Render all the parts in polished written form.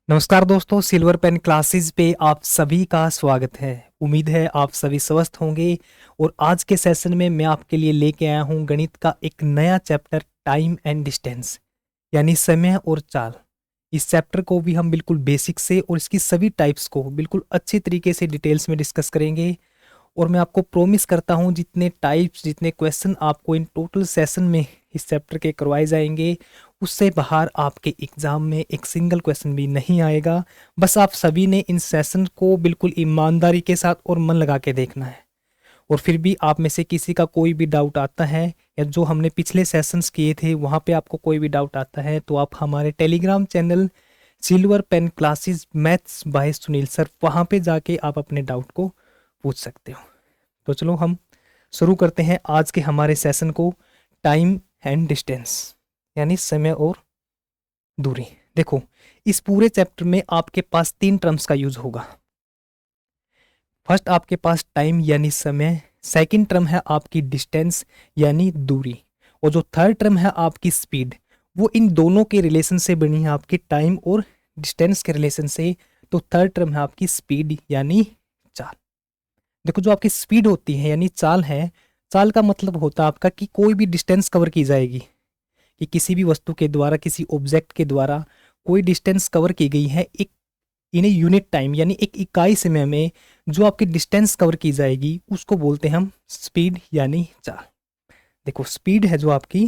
नमस्कार दोस्तों, silver pen classes पे आप सभी का स्वागत है। उम्मीद है आप सभी स्वस्थ होंगे। और आज के सेशन में मैं आपके लिए लेके आया हूँ गणित का एक नया चैप्टर, टाइम एंड डिस्टेंस, यानी समय और चाल। इस चैप्टर को भी हम बिल्कुल बेसिक से और इसकी सभी टाइप्स को बिल्कुल अच्छी तरीके से डिटेल्स में डिस्कस करेंगे। और मैं आपको प्रॉमिस करता हूँ जितने टाइप्स, जितने क्वेश्चन आपको इन टोटल सेशन में इस चैप्टर के करवाए जाएंगे, उससे बाहर आपके एग्जाम में एक सिंगल क्वेश्चन भी नहीं आएगा। बस आप सभी ने इन सेशन को बिल्कुल ईमानदारी के साथ और मन लगा के देखना है। और फिर भी आप में से किसी का कोई भी डाउट आता है, या जो हमने पिछले सेशंस किए थे वहाँ पे आपको कोई भी डाउट आता है, तो आप हमारे Telegram channel silver pen classes maths by Sunil sir, वहाँ पे जाके आप अपने डाउट को पूछ सकते हो। तो चलो हम शुरू करते हैं आज के हमारे सेशन को, टाइम एंड डिस्टेंस, यानी समय और दूरी। देखो, इस पूरे चैप्टर में आपके पास तीन टर्म्स का यूज होगा। फर्स्ट आपके पास टाइम यानी समय, सेकंड टर्म है आपकी डिस्टेंस यानी दूरी, और जो थर्ड टर्म है आपकी स्पीड, वो इन दोनों के रिलेशन से बनी है, आपके टाइम और डिस्टेंस के रिलेशन से। तो थर्ड टर्म है आपकी स्पीड यानी चाल। देखो, जो आपकी स्पीड होती है यानी चाल है, चाल का मतलब होता है आपका कि कोई भी डिस्टेंस कवर की जाएगी, कि किसी भी वस्तु के द्वारा, किसी ऑब्जेक्ट के द्वारा कोई डिस्टेंस कवर की गई है एक इन ए यूनिट टाइम, यानी एक इकाई समय में जो आपकी डिस्टेंस कवर की जाएगी उसको बोलते हैं हम स्पीड यानी चाल। देखो, स्पीड है जो आपकी,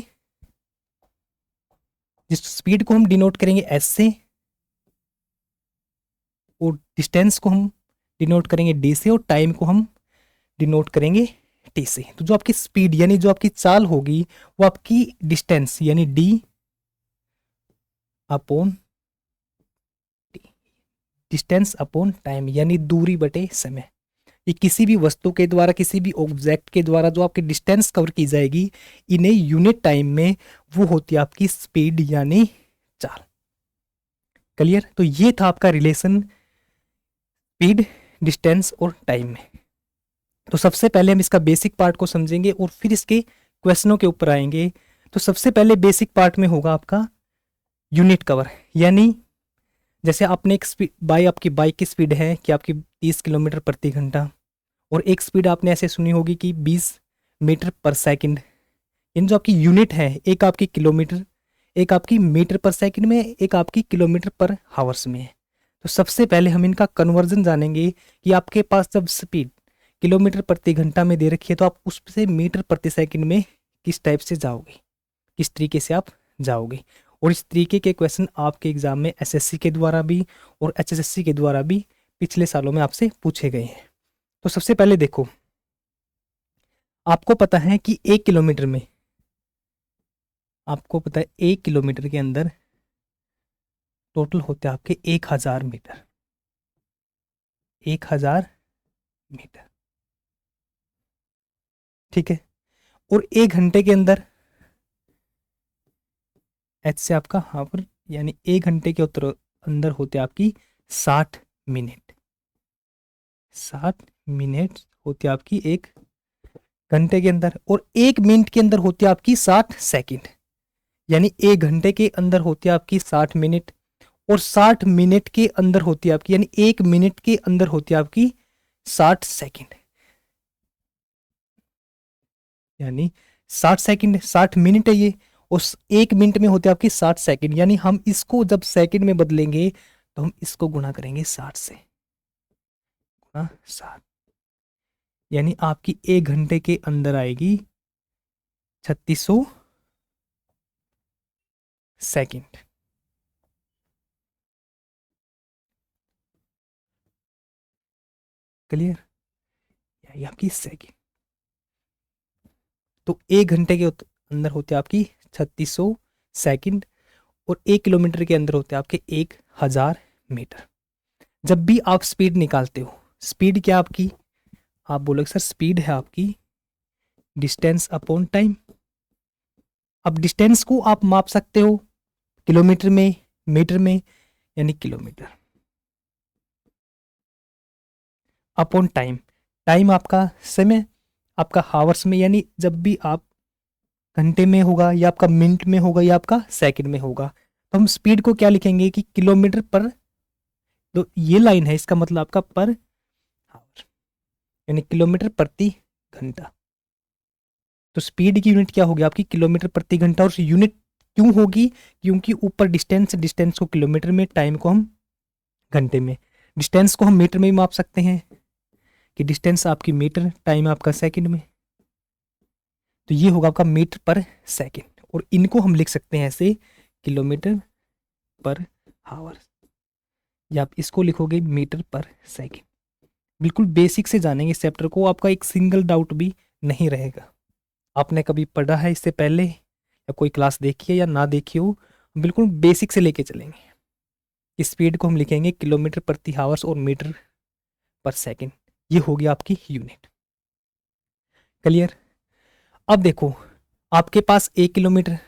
जिस स्पीड को हम डिनोट करेंगे एस से, और डिस्टेंस को हम डिनोट करेंगे डी से, और टाइम को हम डिनोट करेंगे टी से। तो जो आपकी स्पीड यानी जो आपकी चाल होगी वो आपकी डिस्टेंस यानी D upon T, distance upon time यानी दूरी बटे समय। ये किसी भी वस्तु के द्वारा, किसी भी ऑब्जेक्ट के द्वारा जो आपकी डिस्टेंस कवर की जाएगी इन यूनिट टाइम में, वो होती है आपकी स्पीड यानी चाल। क्लियर? तो ये था आपका रिलेशन स्पीड, डिस्टेंस और टाइम में। तो सबसे पहले हम इसका बेसिक पार्ट को समझेंगे और फिर इसके क्वेश्चनों के ऊपर आएंगे। तो सबसे पहले बेसिक पार्ट में होगा आपका यूनिट कवर, यानी जैसे आपने एक स्पीड आपकी बाइक की स्पीड है कि आपकी 30 किलोमीटर प्रति घंटा, और एक स्पीड आपने ऐसे सुनी होगी कि 20 मीटर पर सेकंड। इन जो आपकी यूनिट है, एक आपकी किलोमीटर, एक आपकी मीटर पर सेकंड में, एक आपकी किलोमीटर पर हावर्स में है। तो सबसे पहले हम इनका कन्वर्जन जानेंगे कि आपके पास जब स्पीड किलोमीटर प्रति घंटा में दे रखी है तो आप उससे मीटर प्रति सेकंड में किस टाइप से जाओगे, किस तरीके से आप जाओगे। और इस तरीके के क्वेश्चन आपके एग्जाम में एसएससी के द्वारा भी और एचएसएससी के द्वारा भी पिछले सालों में आपसे पूछे गए हैं। तो सबसे पहले देखो, आपको पता है कि 1 किलोमीटर में, आपको पता है 1 किलोमीटर के अंदर टोटल होते हैं आपके 1000 मीटर, 1000 मीटर। ठीक है? और 1 घंटे के अंदर, एच से आपका हावर, यानी 1 घंटे के अंदर होते आपकी 60 मिनट। 60 मिनट होती है आपकी 1 घंटे के अंदर, और 1 मिनट के अंदर होती है आपकी 60 सेकंड। यानी 1 घंटे के अंदर होती है आपकी 60 मिनट, और 60 मिनट के अंदर होती है आपकी, यानी 1 मिनट के अंदर होती है आपकी 60 सेकंड। यानी 60 सेकंड, 60 मिनट है ये, उस 1 मिनट में होते हैं आपकी 60 सेकंड। यानी हम इसको जब सेकंड में बदलेंगे तो हम इसको गुणा करेंगे 60 से, गुणा 60, यानी आपकी 1 घंटे के अंदर आएगी 3600 सेकंड। क्लियर? यही आपकी सेकंड। तो 1 घंटे के अंदर होते हैं आपकी 3600 सेकंड, और 1 किलोमीटर के अंदर होते हैं आपके 1000 मीटर। जब भी आप स्पीड निकालते हो, स्पीड क्या आपकी, आप बोलोगे सर स्पीड है आपकी डिस्टेंस अपॉन टाइम। अब डिस्टेंस को आप माप सकते हो किलोमीटर में, मीटर में, यानी किलोमीटर अपॉन टाइम। टाइम आपका समय, आपका हावर्स में, यानी जब भी आप घंटे में होगा, या आपका मिनट में होगा, या आपका सेकंड में होगा। तो हम स्पीड को क्या लिखेंगे कि किलोमीटर पर तो ये लाइन है, इसका मतलब आपका पर आवर यानी किलोमीटर प्रति घंटा। तो स्पीड की यूनिट क्या होगी आपकी किलोमीटर प्रति घंटा। और यूनिट क्यों होगी, क्योंकि ऊपर डिस्टेंस को किलोमीटर में, टाइम को हम घंटे में। डिस्टेंस को हम मीटर में भी माप सकते हैं कि डिस्टेंस आपकी मीटर, टाइम आपका सेकंड में। तो ये होगा आपका मीटर पर सेकंड। और इनको हम लिख सकते हैं ऐसे किलोमीटर पर आवर, या आप इसको लिखोगे मीटर पर सेकंड। बिल्कुल बेसिक से जानेंगे इस चैप्टर को, आपका एक सिंगल डाउट भी नहीं रहेगा। आपने कभी पढ़ा है इससे पहले, या कोई क्लास देखी है या ना देखी हो, बिल्कुल बेसिक से लेके चलेंगे। इस स्पीड को हम लिखेंगे किलोमीटर प्रति आवर्स और मीटर पर सेकंड। ये होगी आपकी यूनिट। क्लियर। अब देखो, आपके पास 1 किलोमीटर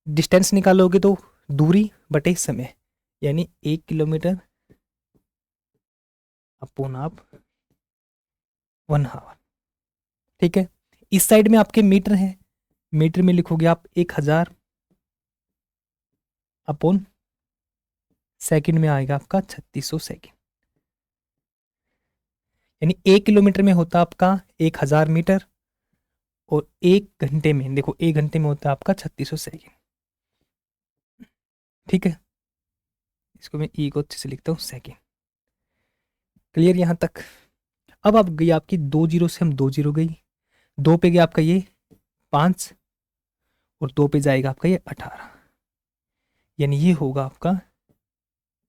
डिस्टेंस निकालोगे तो दूरी बटे समय, यानी 1 किलोमीटर अपोन आप 1 आवर। ठीक है। इस साइड में आपके मीटर है, मीटर में लिखोगे आप 1000 अपोन सेकंड में आएगा आपका 3600 सेकंड। यानी 1 किलोमीटर में होता आपका 1000 मीटर, और 1 घंटे में, देखो 1 घंटे में होता है आपका 3600 सेकंड। ठीक है, इसको मैं ई को अच्छे से लिखता हूँ सेकंड। क्लियर यहाँ तक। अब आप गई आपकी 2 जीरो से हम 2 जीरो गई, 2 पे गया आपका ये 5, और 2 पे जाएगा आपका ये 18, यानी ये होगा आपका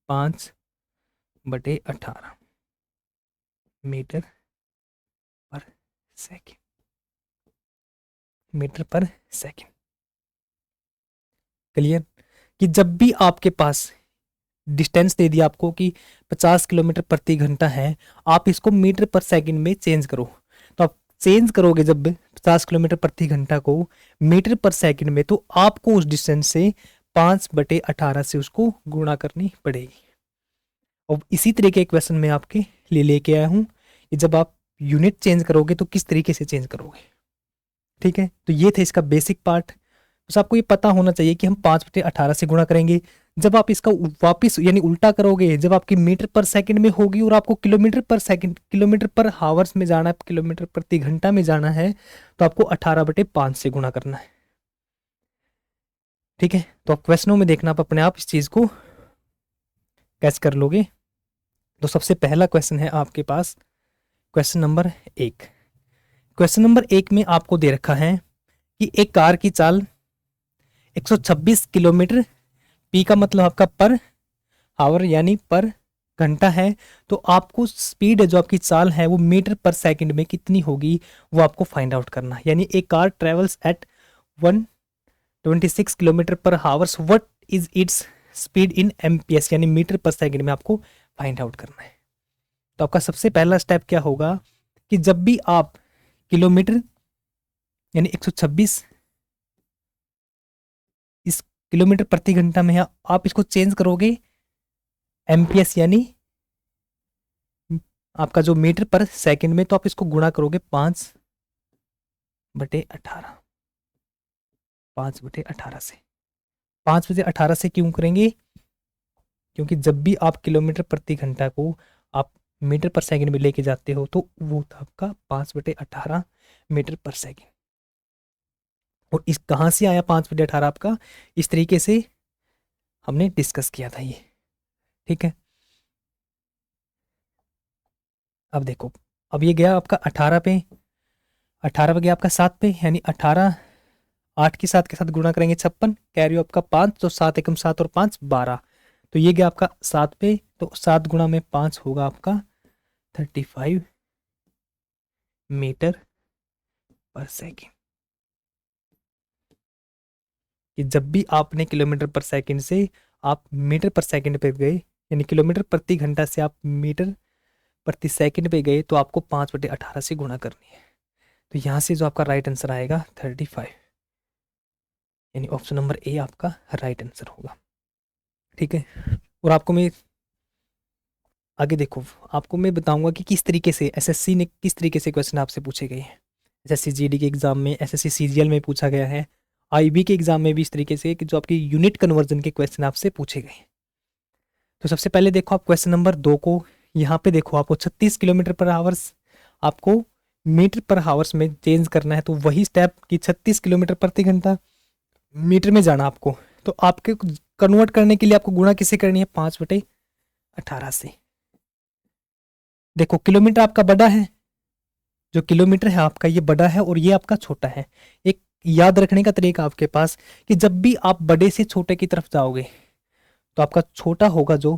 5/18 मीटर पर सेकंड। मीटर पर सेकंड। क्लियर। कि जब भी आपके पास डिस्टेंस दे दिया आपको कि 50 किलोमीटर प्रति घंटा है, आप इसको मीटर पर सेकंड में चेंज करो। तो आप चेंज करोगे जब 50 किलोमीटर प्रति घंटा को मीटर पर सेकंड में, तो आपको उस डिस्टेंस से 5/18 से उसको गुणा करनी पड़ेगी। और इसी तरीके के क्वेश्चन मैं आपके लिए लेके आया हूं कि जब आप यूनिट चेंज करोगे तो किस तरीके से चेंज करोगे। ठीक है, तो ये थे इसका बेसिक पार्ट। बस आपको ये पता होना चाहिए कि हम 5/18 से गुणा करेंगे। जब आप इसका वापिस यानी उल्टा करोगे, जब आपकी मीटर पर सेकंड में होगी और आपको किलोमीटर पर सेकंड, किलोमीटर पर हावर्स में जाना है, किलोमीटर प्रति घंटा में जाना है, तो आपको 18/5 से गुणा करना है। ठीक है, तो आप क्वेश्चनों में देखना, आप अपने आप इस चीज को कैच कर लोगे। तो सबसे पहला क्वेश्चन है आपके पास क्वेश्चन नंबर 1। क्वेश्चन नंबर 1 में आपको दे रखा है कि एक कार की चाल 126 किलोमीटर, पी का मतलब आपका पर आवर यानी पर घंटा है, तो आपको स्पीड जो आपकी चाल है वो मीटर पर सेकंड में कितनी होगी वो आपको फाइंड आउट करना है। यानी एक कार ट्रेवल्स एट 126 किलोमीटर पर hours, what is it's speed in MPS, यानी मीटर पर सेकंड में आपको फाइंड आउट करना है। तो आपका सबसे पहला स्टेप क्या होगा कि जब भी आप किलोमीटर यानी 126 इस किलोमीटर प्रति घंटा में है, आप इसको चेंज करोगे एमपीएस यानी आपका जो मीटर पर सेकंड में, तो आप इसको गुणा करोगे 5/18। 5/18 से, 5/18 से क्यों करेंगे, क्योंकि जब भी आप किलोमीटर प्रति घंटा को आप मीटर पर सेकंड में लेके जाते हो तो वो था आपका 5/18 मीटर पर सेकंड। और इस कहाँ से आया 5/18 आपका, इस तरीके से हमने डिस्कस किया था ये। ठीक है, अब देखो, अब ये गया आपका 18 पे, 18 पे गया आपका 7 पे, यानी 18 8 की 7 के साथ गुणा करेंगे 56, कैरी आपका 5, तो 7 एकम 7 और 5 12, तो ये गया आपका 7 पे, तो 7 गुणा में 5 होगा आपका 35 मीटर पर सेकेंड। कि जब भी आपने किलोमीटर पर सेकंड से आप मीटर पर सेकंड पे गए, यानी किलोमीटर प्रति घंटा से आप मीटर प्रति सेकंड पे गए, तो आपको 5/18 से गुणा करनी है। तो यहाँ से जो आपका राइट आंसर आएगा 35, यानी ऑप्शन नंबर ए आपका राइट आंसर होगा। ठीक है, और आपको मैं आगे देखो, आपको मैं बताऊंगा कि किस तरीके से एसएससी ने किस तरीके से क्वेश्चन आपसे पूछे गए हैं। एसएससी जीडी के एग्जाम में, एसएससी सीजीएल में पूछा गया है, आईबी के एग्जाम में भी इस तरीके से कि जो आपकी यूनिट कन्वर्जन के क्वेश्चन आपसे पूछे गए। तो सबसे पहले देखो आप क्वेश्चन नंबर 2 को, यहाँ पे देखो आपको 36 किलोमीटर पर आवर्स आपको मीटर पर हावर्स में चेंज करना है। तो वही स्टेप कि 36 किलोमीटर प्रति घंटा मीटर में जाना आपको। तो आपके कन्वर्ट करने के लिए आपको गुणा किससे करनी है, 5/18 से। देखो किलोमीटर आपका बड़ा है, जो किलोमीटर है आपका ये बड़ा है और ये आपका छोटा है। एक याद रखने का तरीका आपके पास कि जब भी आप बड़े से छोटे की तरफ जाओगे तो आपका छोटा होगा जो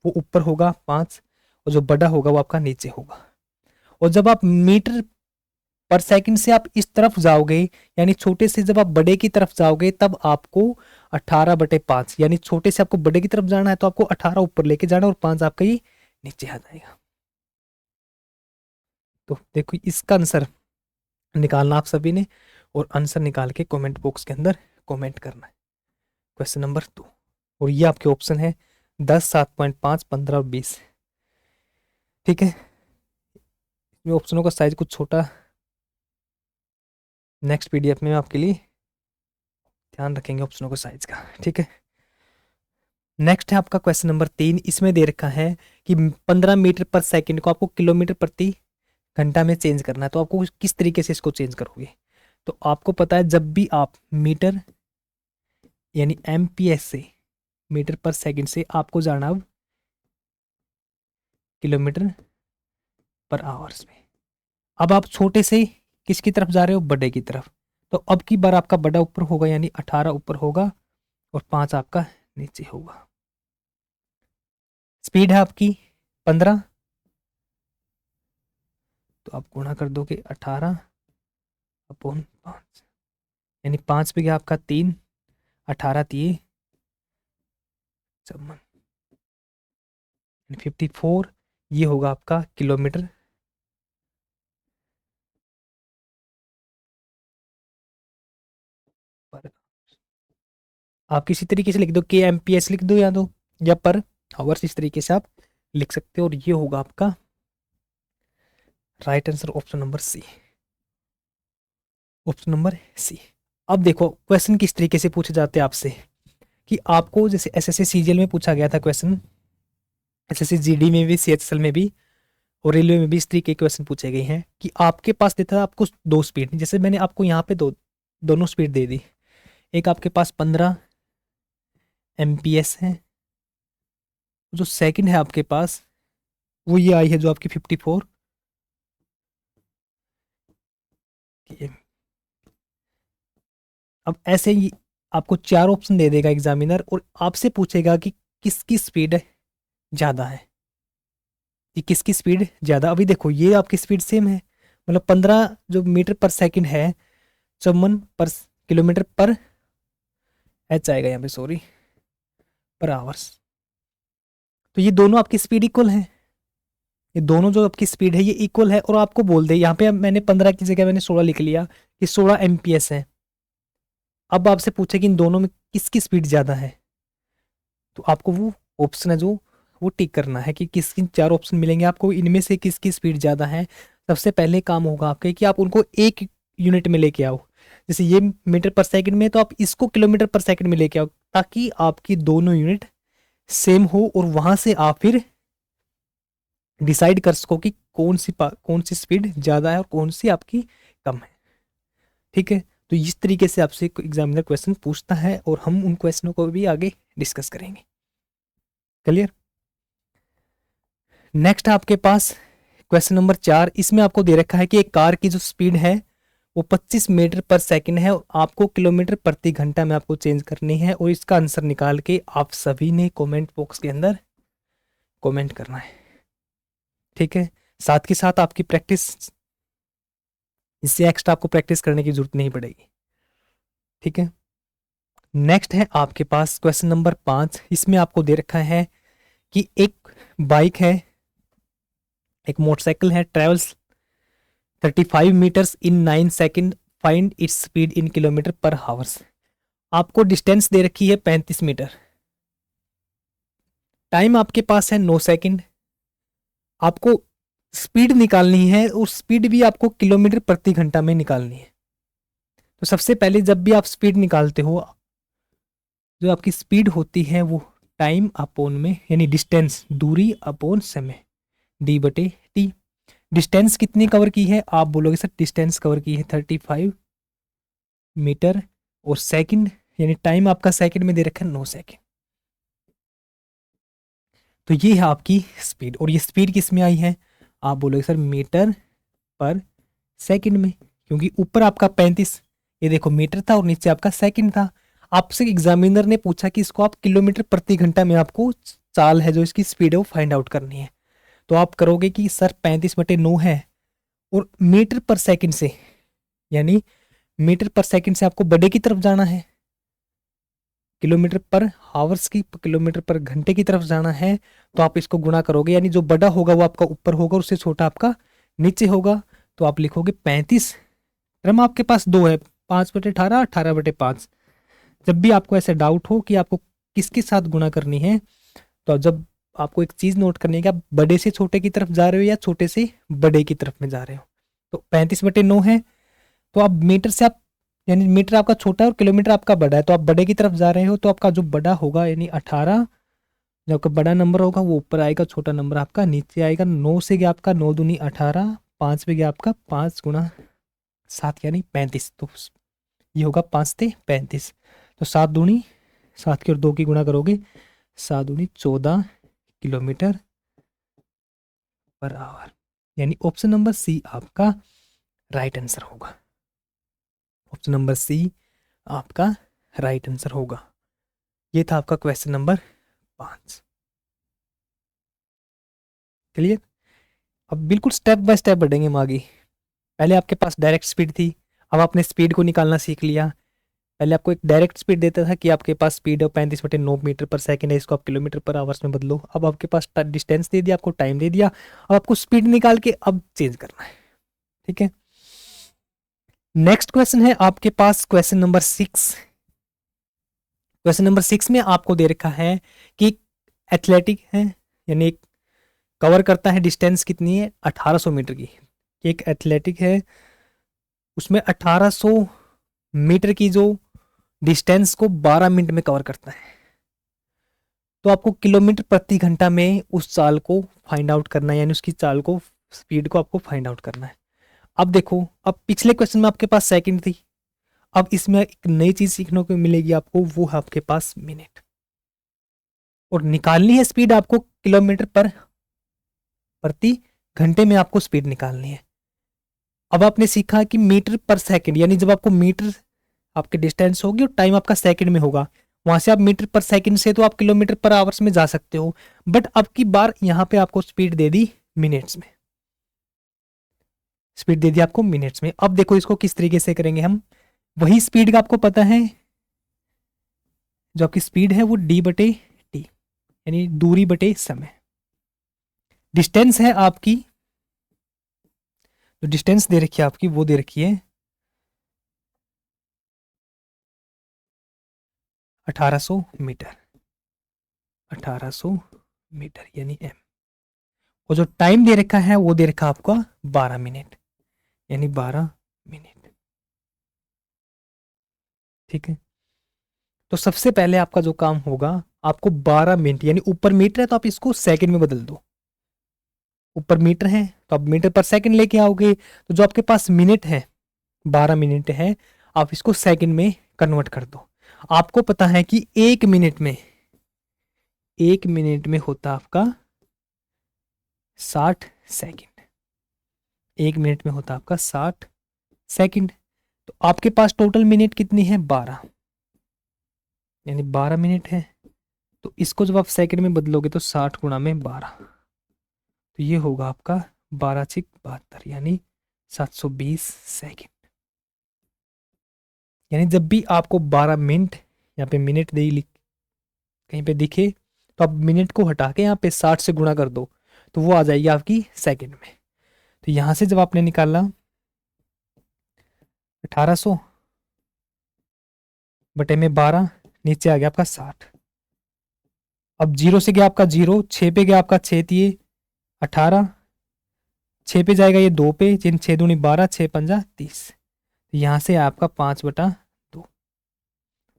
वो ऊपर होगा 5, और जो बड़ा होगा वो आपका नीचे होगा। और जब आप मीटर पर सेकंड से आप इस तरफ जाओगे, यानी छोटे से जब आप बड़े की तरफ जाओगे, तब आपको 18/5, यानी छोटे से आपको बड़े की तरफ जाना है तो आपको 18 ऊपर लेके जाना और 5 आपका ये नीचे आ जाएगा। तो देखो इसका आंसर निकालना आप सभी ने, और आंसर निकाल के कमेंट बॉक्स के अंदर कमेंट करना है। क्वेश्चन नंबर 2, और ये आपके ऑप्शन है 10, 7.5, 15 और 20। ठीक है, इसमें ऑप्शनों का साइज कुछ छोटा, नेक्स्ट पीडीएफ में आपके लिए ध्यान रखेंगे ऑप्शनों का साइज का। ठीक है, नेक्स्ट है आपका क्वेश्चन नंबर 3। इसमें दे रखा है कि 15 मीटर पर सेकंड को आपको किलोमीटर प्रति घंटा में चेंज करना है। तो आपको किस तरीके से इसको चेंज करोगे। तो आपको पता है जब भी आप मीटर यानी एमपीएस से मीटर पर सेकंड से आपको जाना अब किलोमीटर पर आवर्स में। अब आप छोटे से किसकी तरफ जा रहे हो, बड़े की तरफ। तो अब की बार आपका बड़ा ऊपर होगा, यानी 18 ऊपर होगा और 5 आपका नीचे होगा। स्पीड है आपकी 15, तो आप गुणा कर दोगे 18/5, यानी 5 पे गया आपका 3, 18 दिए 54, 54, ये होगा आपका किलोमीटर पर। आप किसी तरीके से लिख दो, KMPS लिख दो या पर आवर्स, इस तरीके से आप लिख सकते हो। और ये होगा आपका right answer, option number C. Option number C. अब देखो क्वेश्चन किस तरीके से पूछे जाते हैं आपसे, कि आपको जैसे एसएससी सीजीएल में पूछा गया था क्वेश्चन, एसएससी जीडी में भी, सीएचएसएल में भी और रेलवे में भी इस तरीके के क्वेश्चन पूछे गए हैं कि आपके पास देता था आपको 2 स्पीड। जैसे मैंने आपको यहाँ पे दोनों स्पीड दे दी। एक आपके पास 15 एमपीएस है, जो सेकंड है आपके पास वो ये आई है जो आपकी 54 km। अब ऐसे ही आपको 4 ऑप्शन दे देगा एग्जामिनर और आपसे पूछेगा कि किसकी स्पीड ज़्यादा है, कि किसकी स्पीड ज़्यादा। अभी देखो ये आपकी स्पीड सेम है, मतलब 15 जो मीटर पर सेकंड है, 54 पर किलोमीटर पर एच आएगा यहाँ पे, सॉरी, पर आवर्स। तो ये दोनों आपकी स्पीड इक्वल है, ये दोनों जो आपकी स्पीड है ये इक्वल है। और आपको बोल दे यहाँ पे मैंने 15 की जगह मैंने 16 लिख लिया कि 16 एमपीएस है। अब आपसे पूछे कि इन दोनों में किसकी स्पीड ज़्यादा है, तो आपको वो ऑप्शन है जो वो टिक करना है कि किसकी 4 ऑप्शन मिलेंगे आपको, इनमें से किसकी स्पीड ज़्यादा है। सबसे पहले काम होगा आपका कि आप उनको एक यूनिट में लेके आओ। जैसे ये मीटर पर सेकंड में, तो आप इसको किलोमीटर पर सेकंड में लेके आओ, ताकि आपकी दोनों यूनिट सेम हो और वहां से आप फिर डिसाइड कर सको कि कौन सी स्पीड ज़्यादा है और कौन सी आपकी कम है। ठीक है, तो इस तरीके से आपसे एग्जामिनर क्वेश्चन पूछता है और हम उन क्वेश्चनों को भी आगे डिस्कस करेंगे। क्लियर। नेक्स्ट आपके पास क्वेश्चन नंबर 4। इसमें आपको दे रखा है कि एक कार की जो स्पीड है वो 25 मीटर पर सेकंड है और आपको किलोमीटर प्रति घंटा में आपको चेंज करनी है। और इसका आंसर निकाल के आप सभी ने कमेंट बॉक्स के अंदर कमेंट करना है। ठीक है, साथ के साथ आपकी प्रैक्टिस, इससे एक्स्ट्रा आपको प्रैक्टिस करने की जरूरत नहीं पड़ेगी। ठीक है, नेक्स्ट है आपके पास क्वेश्चन नंबर 5। इसमें आपको दे रखा है कि एक बाइक है, एक मोटरसाइकिल है, travels 35 metres in 9 second, find its speed in kilometre per hours. आपको डिस्टेंस दे रखी है 35 मीटर, टाइम आपके पास है 9 सेकंड, आपको स्पीड निकालनी है और स्पीड भी आपको किलोमीटर प्रति घंटा में निकालनी है। तो सबसे पहले जब भी आप स्पीड निकालते हो, जो आपकी स्पीड होती है वो टाइम अपॉन में यानी डिस्टेंस दूरी अपॉन समय d/t। डिस्टेंस कितनी कवर की है, आप बोलोगे सर डिस्टेंस कवर की है 35 मीटर, और सेकंड यानी टाइम आपका सेकंड में दे रखा है 9 सेकंड। तो ये है आपकी स्पीड, और ये स्पीड किस में आई है, आप बोलोगे सर मीटर पर सेकंड में, क्योंकि ऊपर आपका 35 ये देखो मीटर था और नीचे आपका सेकंड था। आपसे एग्जामिनर ने पूछा कि इसको आप किलोमीटर प्रति घंटा में आपको चाल है जो इसकी स्पीड है वो फाइंड आउट करनी है। तो आप करोगे कि सर 35/9 है और मीटर पर सेकंड से यानी मीटर पर सेकंड से आपको बड़े की तरफ जाना है, किलोमीटर पर हावर्स की किलोमीटर पर घंटे की तरफ जाना है, तो आप इसको गुणा करोगे, यानी जो बड़ा होगा वो आपका ऊपर होगा और उससे छोटा आपका नीचे होगा। तो आप लिखोगे 35, क्रम आपके पास दो है 5/18 18/5। जब भी आपको ऐसे डाउट हो कि आपको किसके साथ गुणा करनी है, तो जब आपको एक चीज नोट करनी है कि आप बड़े से छोटे की तरफ जा रहे हो या छोटे से बड़े की तरफ में जा रहे हो। तो 35/9 है, तो आप मीटर से आप यानी मीटर आपका छोटा है और किलोमीटर आपका बड़ा है, तो आप बड़े की तरफ जा रहे हो, तो आपका जो बड़ा होगा यानी 18, जो आपका बड़ा नंबर होगा वो ऊपर आएगा, छोटा नंबर आपका नीचे आएगा। 9 से गया आपका 9 दूनी 18, 5 पे गया आपका 5 गुणा 7 यानी 35, तो ये होगा 5 से 35। तो 7 दूनी 7 की और 2 की गुणा करोगे 7 दूनी 14 किलोमीटर पर आवर, यानी ऑप्शन नंबर सी आपका राइट आंसर होगा। ऑप्शन नंबर सी आपका राइट आंसर होगा। ये था आपका क्वेश्चन नंबर 5। क्लियर? अब बिल्कुल स्टेप बाय स्टेप बढ़ेंगे हम आगे। पहले आपके पास डायरेक्ट स्पीड थी, अब आपने स्पीड को निकालना सीख लिया। पहले आपको एक डायरेक्ट स्पीड देता था कि आपके पास स्पीड है 35/9 मीटर पर सेकंड है, इसको आप किलोमीटर पर आवर्स में बदलो। अब आपके पास डिस्टेंस दे दिया, आपको टाइम दे दिया, अब आपको स्पीड निकाल के अब चेंज करना है। ठीक है, नेक्स्ट क्वेश्चन है आपके पास क्वेश्चन नंबर 6। क्वेश्चन नंबर 6 में आपको दे रखा है कि एथलेटिक है, यानी एक कवर करता है डिस्टेंस कितनी है 1800 मीटर की। एक एथलेटिक है उसमें 1800 मीटर की जो डिस्टेंस को 12 मिनट में कवर करता है। तो आपको किलोमीटर प्रति घंटा में उस चाल को फाइंड आउट करना है, यानी उसकी चाल को स्पीड को आपको फाइंड आउट करना है। अब देखो, अब पिछले क्वेश्चन में आपके पास सेकंड थी, अब इसमें एक नई चीज सीखने को मिलेगी आपको, वो है आपके पास मिनट, और निकालनी है स्पीड आपको किलोमीटर पर प्रति घंटे में आपको स्पीड निकालनी है। अब आपने सीखा कि मीटर पर सेकंड, यानी जब आपको मीटर आपके डिस्टेंस होगी और टाइम आपका सेकंड में होगा, वहां से आप मीटर पर सेकंड से तो आप किलोमीटर पर आवर्स में जा सकते हो, बट अब की बार यहां पे आपको स्पीड दे दी मिनट्स में, स्पीड दे दी आपको मिनट्स में। अब देखो इसको किस तरीके से करेंगे हम, वही स्पीड का आपको पता है, जो आपकी स्पीड है वो d/t यानी दूरी बटे समय। डिस्टेंस है आपकी, जो डिस्टेंस दे रखी है आपकी वो दे रखी है 1800 मीटर, 1800 मीटर यानी m, और जो टाइम दे रखा है वो दे रखा आपका 12 मिनट यानी 12 मिनट। ठीक है, तो सबसे पहले आपका जो काम होगा, आपको 12 मिनट यानी ऊपर मीटर है तो आप इसको सेकंड में बदल दो, ऊपर मीटर है तो आप मीटर पर सेकंड लेके आओगे, तो जो आपके पास मिनट है 12 मिनट है, आप इसको सेकंड में कन्वर्ट कर दो। आपको पता है कि एक मिनट में होता आपका 60 सेकंड, एक मिनट में होता आपका 60 सेकंड। तो आपके पास टोटल मिनट कितनी है 12, यानी 12 मिनट है, तो इसको जब आप सेकंड में बदलोगे तो 60 गुणा में 12, तो ये होगा आपका 12×6 = 72 यानी 720 सेकंड। यानी जब भी आपको 12 मिनट यहाँ पे मिनट दे कहीं पे दिखे, तो आप मिनट को हटा के यहाँ पे 60 से गुणा कर दो, तो वो आ जाएगी आपकी सेकंड में। तो यहां से जब आपने निकाला 1800 बटे में 12, नीचे आ गया आपका 60। अब 0 से गया आपका 0, 6 पे गया आपका 6 दिए 18, 6 पे जाएगा ये 2 पे, जिन 6 दूनी 12, 6×5 30, यहां से आपका 5/2,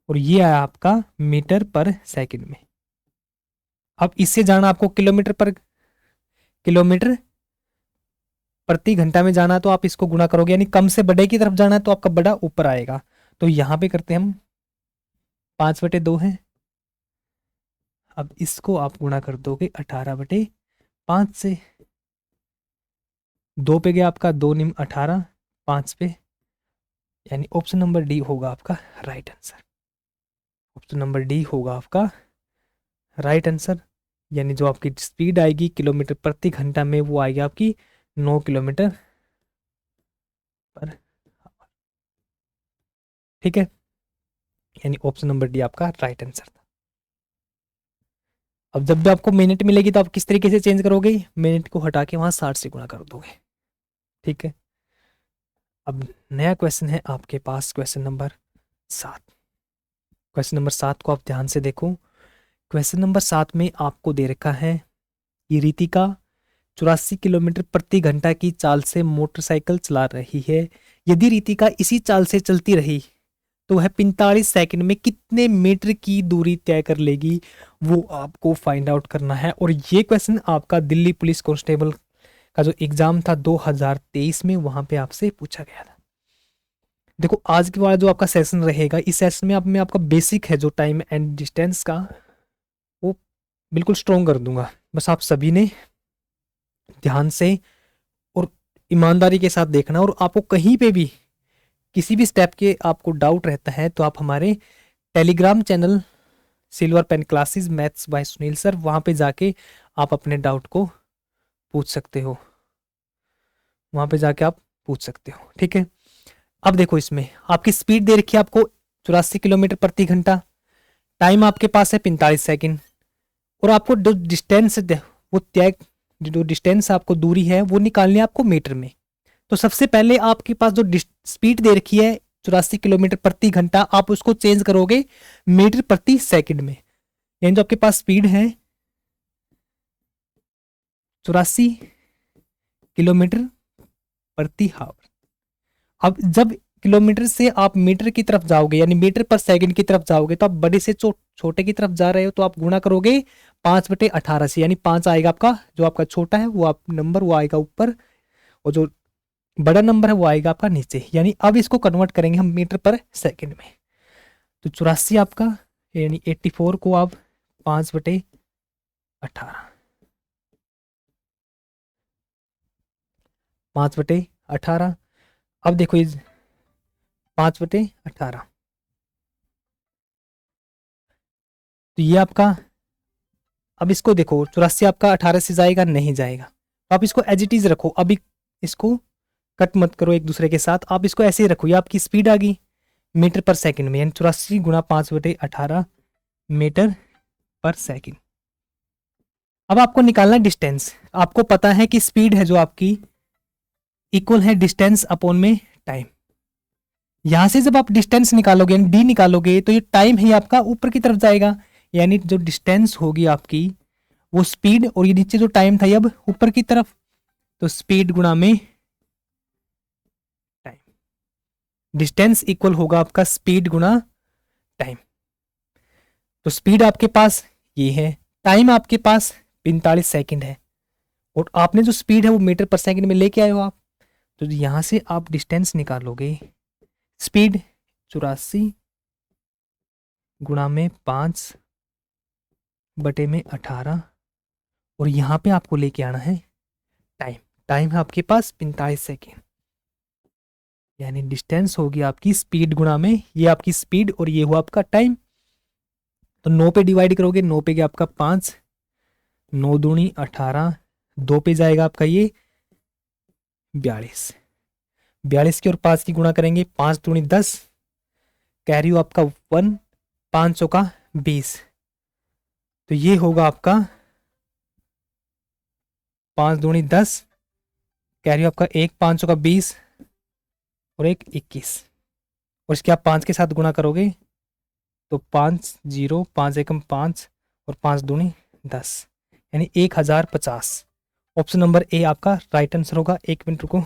और ये आया आपका मीटर पर सेकंड में। अब इससे जाना आपको किलोमीटर प्रति घंटा में जाना, तो आप इसको गुणा करोगे, यानी कम से बड़े की तरफ जाना है तो आपका बड़ा ऊपर आएगा। तो यहाँ पे करते हैं हम 5/2 है। अब इसको आप गुणा कर दोगे 18/5 से। 2 पे गया आपका 2 निम 18, 5 पे, यानी ऑप्शन नंबर डी होगा आपका right answer. Option number D होगा आपका राइट आंसर। यानी जो आपकी स्पीड आएगी किलोमीटर प्रति घंटा में, वो आएगी आपकी 9 किलोमीटर पर आवर। ठीक है, यानी ऑप्शन नंबर डी आपका राइट आंसर था। अब जब भी आपको मिनट मिलेगी तो आप किस तरीके से चेंज करोगे, मिनट को हटा के वहां 60 से गुणा कर दोगे। ठीक है, अब नया क्वेश्चन है आपके पास, क्वेश्चन नंबर 7। क्वेश्चन नंबर 7 को आप ध्यान से देखो। क्वेश्चन नंबर 7 में आपको दे रखा है कि रितिका 84 किलोमीटर प्रति घंटा की चाल से मोटरसाइकिल चला रही है। यदि रितिका इसी चाल से चलती रही तो वह 45 सेकंड में कितने मीटर की दूरी तय कर लेगी, वो आपको फाइंड आउट करना है। और ये क्वेश्चन आपका दिल्ली पुलिस कांस्टेबल का जो एग्जाम था 2023 में, वहां पे आपसे पूछा गया था। देखो आज के वाला जो आपका सेशन रहेगा, इस सेशन में मैं आपका बेसिक है जो टाइम एंड डिस्टेंस का, वो बिल्कुल स्ट्रॉन्ग कर दूंगा। बस आप सभी ने ध्यान से और ईमानदारी के साथ देखना। और आपको कहीं पे भी किसी भी स्टेप के आपको डाउट रहता है तो आप हमारे Telegram channel silver pen classes maths by Sunil sir, वहां पे जाके आप अपने डाउट को पूछ सकते हो। वहां पे जाके आप पूछ सकते हो। ठीक है, अब देखो इसमें आपकी स्पीड दे रखी है आपको 84 किलोमीटर प्रति घंटा, टाइम आपके पास है 45 सेकंड, और आपको जो डिस्टेंस वो तय, जो डिस्टेंस आपको दूरी है वो निकालनी है आपको मीटर में। तो सबसे पहले आपके पास जो स्पीड दे रखी है 84 किलोमीटर प्रति घंटा, आप उसको चेंज करोगे मीटर प्रति सेकंड में। यानी जो आपके पास स्पीड है 84 किलोमीटर प्रति हावर, अब जब किलोमीटर से आप मीटर की तरफ जाओगे, यानी मीटर पर सेकंड की तरफ जाओगे, तो आप बड़े से छोटे की तरफ जा रहे हो, तो आप गुणा करोगे 5/18 से, यानी 5 आएगा आपका, जो आपका छोटा है वो आप नंबर वो आएगा ऊपर, और जो बड़ा नंबर है वो आएगा आपका नीचे। यानी अब इसको कन्वर्ट करेंगे हम मीटर पर सेकंड में। तो 84 आपका, यानी 84 को आप 5/18, 5/18। अब देखो ये 5/18, तो ये आपका, अब इसको देखो 84 आपका 18 से जाएगा, नहीं जाएगा, तो आप इसको एज इट इज रखो। अभी इसको कट मत करो एक दूसरे के साथ, आप इसको ऐसे ही रखो। ये आपकी स्पीड आ गई मीटर पर सेकंड में, यानी 84 गुणा 5/18 मीटर पर सेकंड। अब आपको निकालना डिस्टेंस। आपको पता है कि स्पीड है जो आपकी इक्वल है डिस्टेंस अपॉन में टाइम। यहां से जब आप डिस्टेंस निकालोगे, डी निकालोगे, तो ये टाइम है आपका ऊपर की तरफ जाएगा, यानी जो डिस्टेंस होगी आपकी वो स्पीड, और ये नीचे जो टाइम था ये अब ऊपर की तरफ, तो स्पीड गुणा में टाइम। डिस्टेंस इक्वल होगा आपका स्पीड गुणा टाइम। तो स्पीड आपके पास ये है, टाइम आपके पास 45 सेकंड है, और आपने जो स्पीड है वो मीटर पर सेकंड में लेके आए हो आप। तो यहां से आप डिस्टेंस निकालोगे, स्पीड 84 गुणा में 5/18, और यहां पे आपको लेके आना है टाइम। टाइम है आपके पास 45 सेकेंड, यानी डिस्टेंस होगी आपकी स्पीड गुणा में, ये आपकी स्पीड और ये हुआ आपका टाइम। तो 9 पे डिवाइड करोगे, 9 पे गया आपका 5, 9 दूनी 18, 2 पे जाएगा आपका ये 42, 42 की और 5 की गुणा करेंगे, 5 दूनी 10, कैरी हो आपका 1, 500 का 20, तो ये होगा आपका 5 दूनी 10, कैरी हो आपका एक 500 का 20 और एक 21, और इसके आप 5 के साथ गुणा करोगे तो 5 0, 5 एकम 5 और 5 दूनी 10, यानी 1050। ऑप्शन नंबर ए आपका राइट आंसर होगा। 1 मिनट रुको।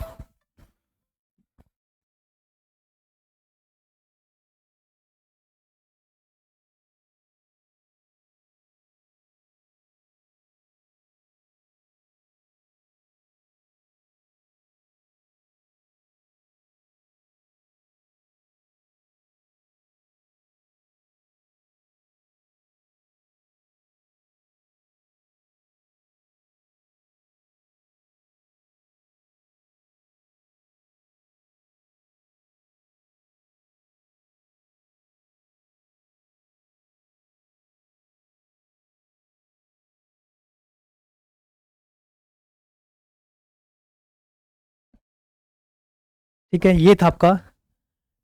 ठीक है, ये था आपका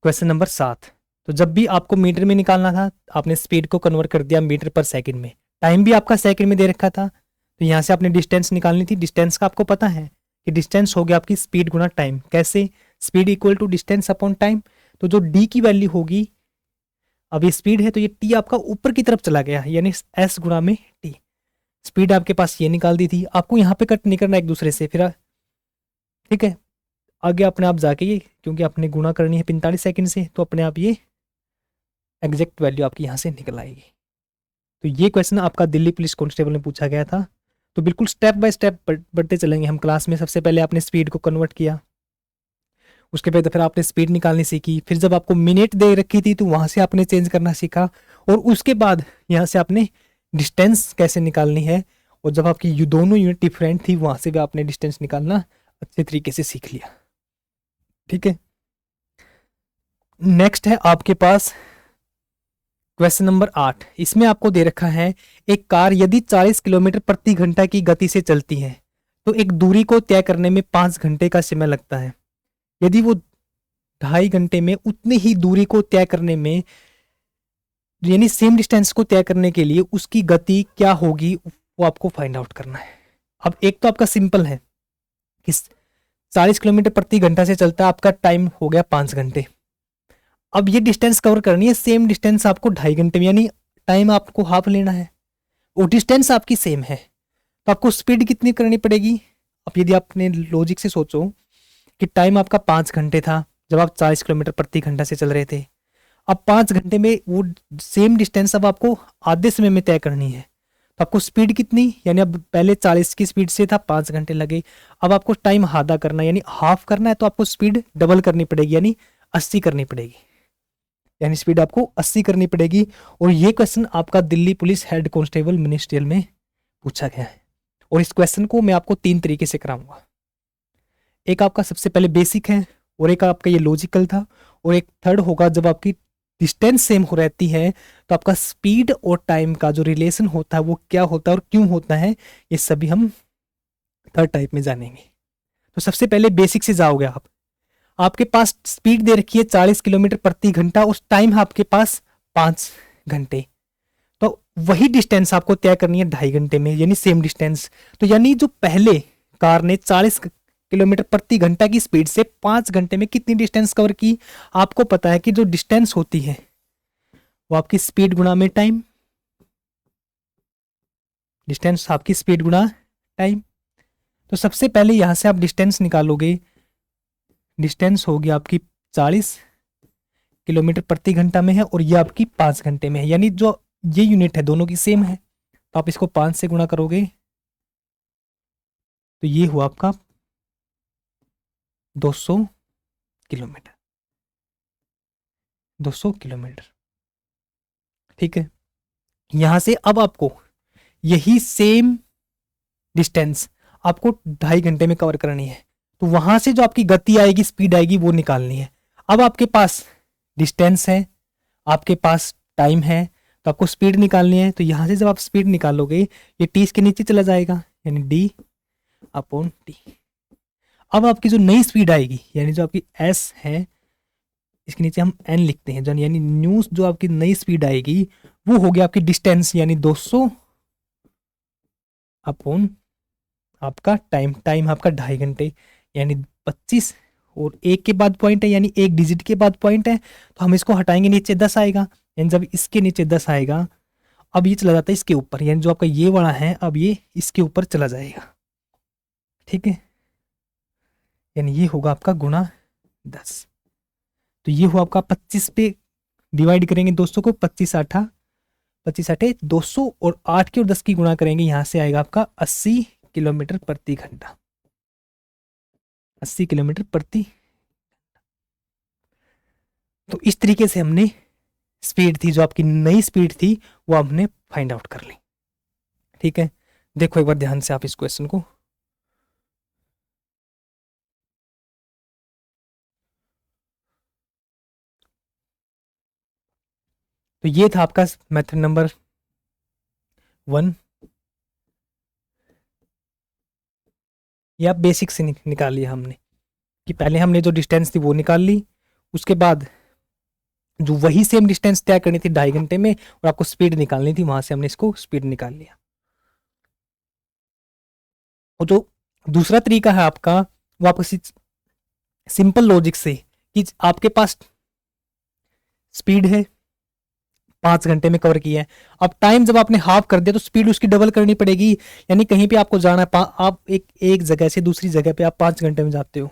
क्वेश्चन नंबर 7। तो जब भी आपको मीटर में निकालना था, आपने स्पीड को कन्वर्ट कर दिया मीटर पर सेकंड में। टाइम भी आपका सेकंड में दे रखा था, तो यहाँ से आपने डिस्टेंस निकालनी थी। डिस्टेंस का आपको पता है कि डिस्टेंस हो गया आपकी स्पीड गुना टाइम। कैसे? Speed equal to distance upon time. तो जो डी की वैल्यू होगी, अब ये स्पीड है तो ये टी आपका ऊपर की तरफ चला गया, यानी एस गुना में टी। स्पीड आपके पास ये निकाल दी थी, आपको यहाँ पे कट नहीं करना एक दूसरे से फिर। ठीक है, आगे अपने आप जाके ये, क्योंकि आपने गुणा करनी है 45 सेकंड से, तो अपने आप ये एग्जैक्ट वैल्यू आपकी यहाँ से निकल आएगी। तो ये क्वेश्चन आपका दिल्ली पुलिस कांस्टेबल में पूछा गया था। तो बिल्कुल स्टेप बाय स्टेप बढ़ते चलेंगे हम क्लास में। सबसे पहले आपने स्पीड को कन्वर्ट किया, उसके बाद फिर आपने स्पीड निकालनी सीखी। फिर जब आपको मिनट दे रखी थी तो वहां से आपने चेंज करना सीखा, और उसके बाद यहाँ से आपने डिस्टेंस कैसे निकालनी है, और जब आपकी दोनों यूनिट डिफरेंट थी वहां से भी आपने डिस्टेंस निकालना अच्छे तरीके से सीख लिया। ठीक है, नेक्स्ट है आपके पास क्वेश्चन नंबर 8। इसमें आपको दे रखा है, एक कार यदि 40 किलोमीटर प्रति घंटा की गति से चलती है तो एक दूरी को तय करने में 5 घंटे का समय लगता है। यदि वो 2.5 घंटे में उतनी ही दूरी को तय करने में, यानी सेम डिस्टेंस को तय करने के लिए उसकी गति क्या होगी, वो आपको फाइंड आउट करना है। अब एक तो आपका सिंपल है कि 40 किलोमीटर प्रति घंटा से चलता है, आपका टाइम हो गया 5 घंटे। अब ये डिस्टेंस कवर करनी है, सेम डिस्टेंस आपको 2.5 घंटे में, यानी टाइम आपको हाफ लेना है, और डिस्टेंस आपकी सेम है, तो आपको स्पीड कितनी करनी पड़ेगी। अब यदि आपने लॉजिक से सोचो कि टाइम आपका 5 घंटे था जब आप 40 किलोमीटर प्रति घंटा से चल रहे थे, अब 5 घंटे में वो सेम डिस्टेंस अब आपको आधे समय में तय करनी है, तो आपको स्पीड कितनी, यानी अब पहले 40 की स्पीड से था, 5 घंटे लगे, अब आपको टाइम आधा करना है यानी हाफ करना है, तो आपको स्पीड डबल करनी पड़ेगी, यानी 80 करनी पड़ेगी, यानी स्पीड आपको 80 करनी पड़ेगी। और ये क्वेश्चन आपका Delhi police head constable ministerial में पूछा गया है, और इस क्वेश्चन को मैं आपको 3 तरीके से कराऊंगा। एक आपका सबसे पहले बेसिक है, और एक आपका ये लॉजिकल था, और एक थर्ड होगा जब आपकी डिस्टेंस सेम हो रहती है तो आपका स्पीड और टाइम का जो रिलेशन होता है वो क्या होता है और क्यों होता है, ये सभी हम थर्ड टाइप में जानेंगे। तो सबसे पहले बेसिक से जाओगे आप। आपके पास स्पीड दे रखी है 40 किलोमीटर प्रति घंटा, उस टाइम है आपके पास 5 घंटे, तो वही डिस्टेंस आपको तय करनी है 2.5 घंटे में, यानी सेम डिस्टेंस। तो यानी जो पहले कार ने 40 किलोमीटर प्रति घंटा की स्पीड से 5 घंटे में कितनी डिस्टेंस कवर की, आपको पता है कि जो डिस्टेंस होती है वो आपकी स्पीड गुणा में टाइम, डिस्टेंस आपकी स्पीड गुणा टाइम। तो सबसे पहले यहां से आप डिस्टेंस निकालोगे, डिस्टेंस होगी आपकी 40 किलोमीटर प्रति घंटा में है, और ये आपकी 5 घंटे में है, यानी जो ये यूनिट है दोनों की सेम है, तो आप इसको 5 से गुणा करोगे तो ये हुआ आपका 200 किलोमीटर, 200 किलोमीटर। ठीक है, यहां से अब आपको यही सेम डिस्टेंस आपको 2.5 घंटे में कवर करनी है, तो वहां से जो आपकी गति आएगी, स्पीड आएगी, वो निकालनी है। अब आपके पास डिस्टेंस है, आपके पास टाइम है, तो आपको स्पीड निकालनी है। तो यहां से जब आप स्पीड निकालोगे ये टी इसके नीचे चला जाएगा, यानी डी अपॉन टी। अब आपकी जो नई स्पीड आएगी, यानी जो आपकी एस है, इसके नीचे हम एन लिखते हैं, जो यानी न्यू जो आपकी नई स्पीड आएगी वो होगी आपकी डिस्टेंस, यानी 200 अपॉन आपका टाइम। टाइम आपका 2.5 घंटे, यानी 25, और एक के बाद पॉइंट है, यानी एक डिजिट के बाद पॉइंट है, तो हम इसको हटाएंगे, नीचे 10 आएगा, यानी जब इसके नीचे 10 आएगा, अब ये चला जाता है इसके ऊपर, यानी जो आपका ये वाला है अब ये इसके ऊपर चला जाएगा। ठीक है, यानी ये होगा आपका गुणा 10। तो ये हुआ आपका 25 पे डिवाइड करेंगे 200 को, 25 आठा 25 आठे 200, और 8 की और 10 की गुणा करेंगे, यहां से आएगा आपका 80 किलोमीटर प्रति घंटा, 80 किलोमीटर प्रति। तो इस तरीके से हमने स्पीड थी, जो आपकी नई स्पीड थी, वो हमने फाइंड आउट कर ली। ठीक है, देखो एक बार ध्यान से आप इस क्वेश्चन को। तो ये था आपका मेथड नंबर 1, ये आप बेसिक से निकाल लिया हमने। कि पहले हमने जो डिस्टेंस थी वो निकाल ली, उसके बाद जो वही सेम डिस्टेंस तय करनी थी 2.5 घंटे में और आपको स्पीड निकालनी थी, वहां से हमने इसको स्पीड निकाल लिया। और जो दूसरा तरीका है आपका, वो आपको सिंपल लॉजिक से कि आपके पास स्पीड है 5 घंटे में कवर किया है, अब टाइम जब आपने हाफ कर दिया तो स्पीड उसकी डबल करनी पड़ेगी। यानी कहीं पे आपको जाना है, आप एक जगह से दूसरी जगह पे आप 5 घंटे में जाते हो,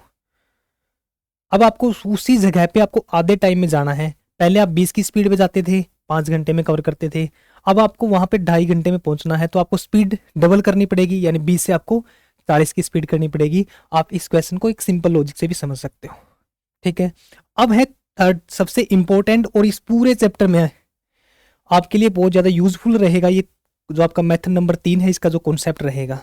अब आपको उसी जगह पे आपको आधे टाइम में जाना है। पहले आप 20 की स्पीड पे जाते थे, 5 घंटे में कवर करते थे, अब आपको वहां पे 2.5 घंटे में पहुंचना है, तो आपको स्पीड डबल करनी पड़ेगी, यानी 20 से आपको 40 की स्पीड करनी पड़ेगी। आप इस क्वेश्चन को एक सिंपल लॉजिक से भी समझ सकते हो। ठीक है, अब है थर्ड सबसे इंपॉर्टेंट और इस पूरे चैप्टर में आपके लिए बहुत ज्यादा यूजफुल रहेगा, ये जो आपका मेथड नंबर 3 है, इसका जो कॉन्सेप्ट रहेगा।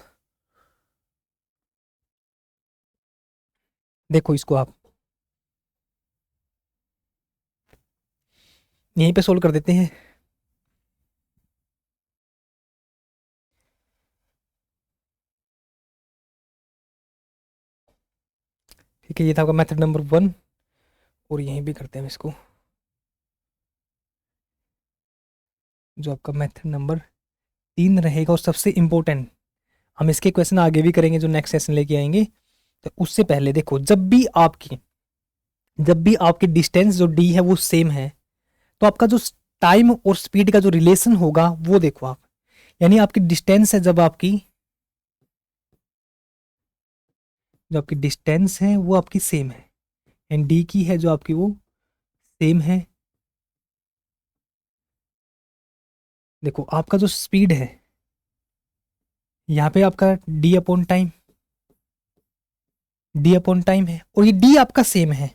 देखो इसको आप यहीं पे सोल्व कर देते हैं। ठीक है, ये था आपका मेथड नंबर 1 और यहीं भी करते हैं इसको, जो आपका मेथड नंबर 3 रहेगा। और सबसे इंपॉर्टेंट, हम इसके क्वेश्चन आगे भी करेंगे जो नेक्स्ट सेशन लेके आएंगे। तो उससे पहले देखो, जब भी आपकी डिस्टेंस जो डी है वो सेम है, तो आपका जो टाइम और स्पीड का जो रिलेशन होगा वो देखो आप। यानी आपकी डिस्टेंस है, जो आपकी डिस्टेंस है वो आपकी सेम है, एंड डी की है जो आपकी वो सेम है। देखो आपका जो स्पीड है, यहाँ पे आपका डी अपॉन टाइम है, और ये डी आपका सेम है,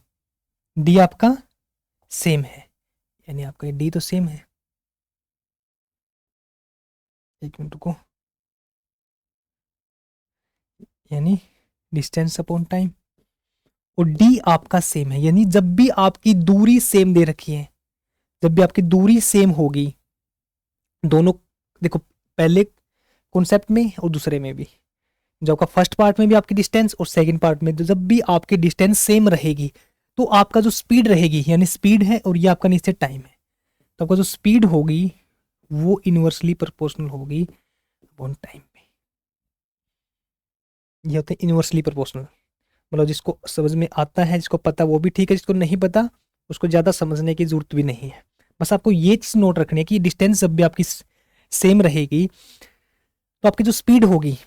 डी आपका सेम है, यानी आपका ये डी तो सेम है। एक मिनट रुको, यानी डिस्टेंस अपॉन टाइम और डी आपका सेम है, यानी जब भी आपकी दूरी सेम दे रखी है, जब भी आपकी दूरी सेम होगी, दोनों देखो, पहले कॉन्सेप्ट में और दूसरे में भी, जो आपका फर्स्ट पार्ट में भी आपकी डिस्टेंस और सेकंड पार्ट में, तो जब भी आपकी डिस्टेंस सेम रहेगी तो आपका जो स्पीड रहेगी, यानी स्पीड है और ये आपका नीचे टाइम है, तो आपका जो स्पीड होगी वो इनवर्सली प्रोपोर्शनल होगी अपॉन टाइम पे। ये होते हैं इनवर्सली प्रोपोर्शनल। मतलब जिसको समझ में आता है, जिसको पता वो भी ठीक है, जिसको नहीं पता उसको ज़्यादा समझने की जरूरत भी नहीं है। बस आपको ये चीज़ नोट रखनी है कि डिस्टेंस जब भी आपकी सेम रहेगी तो आपकी जो स्पीड होगी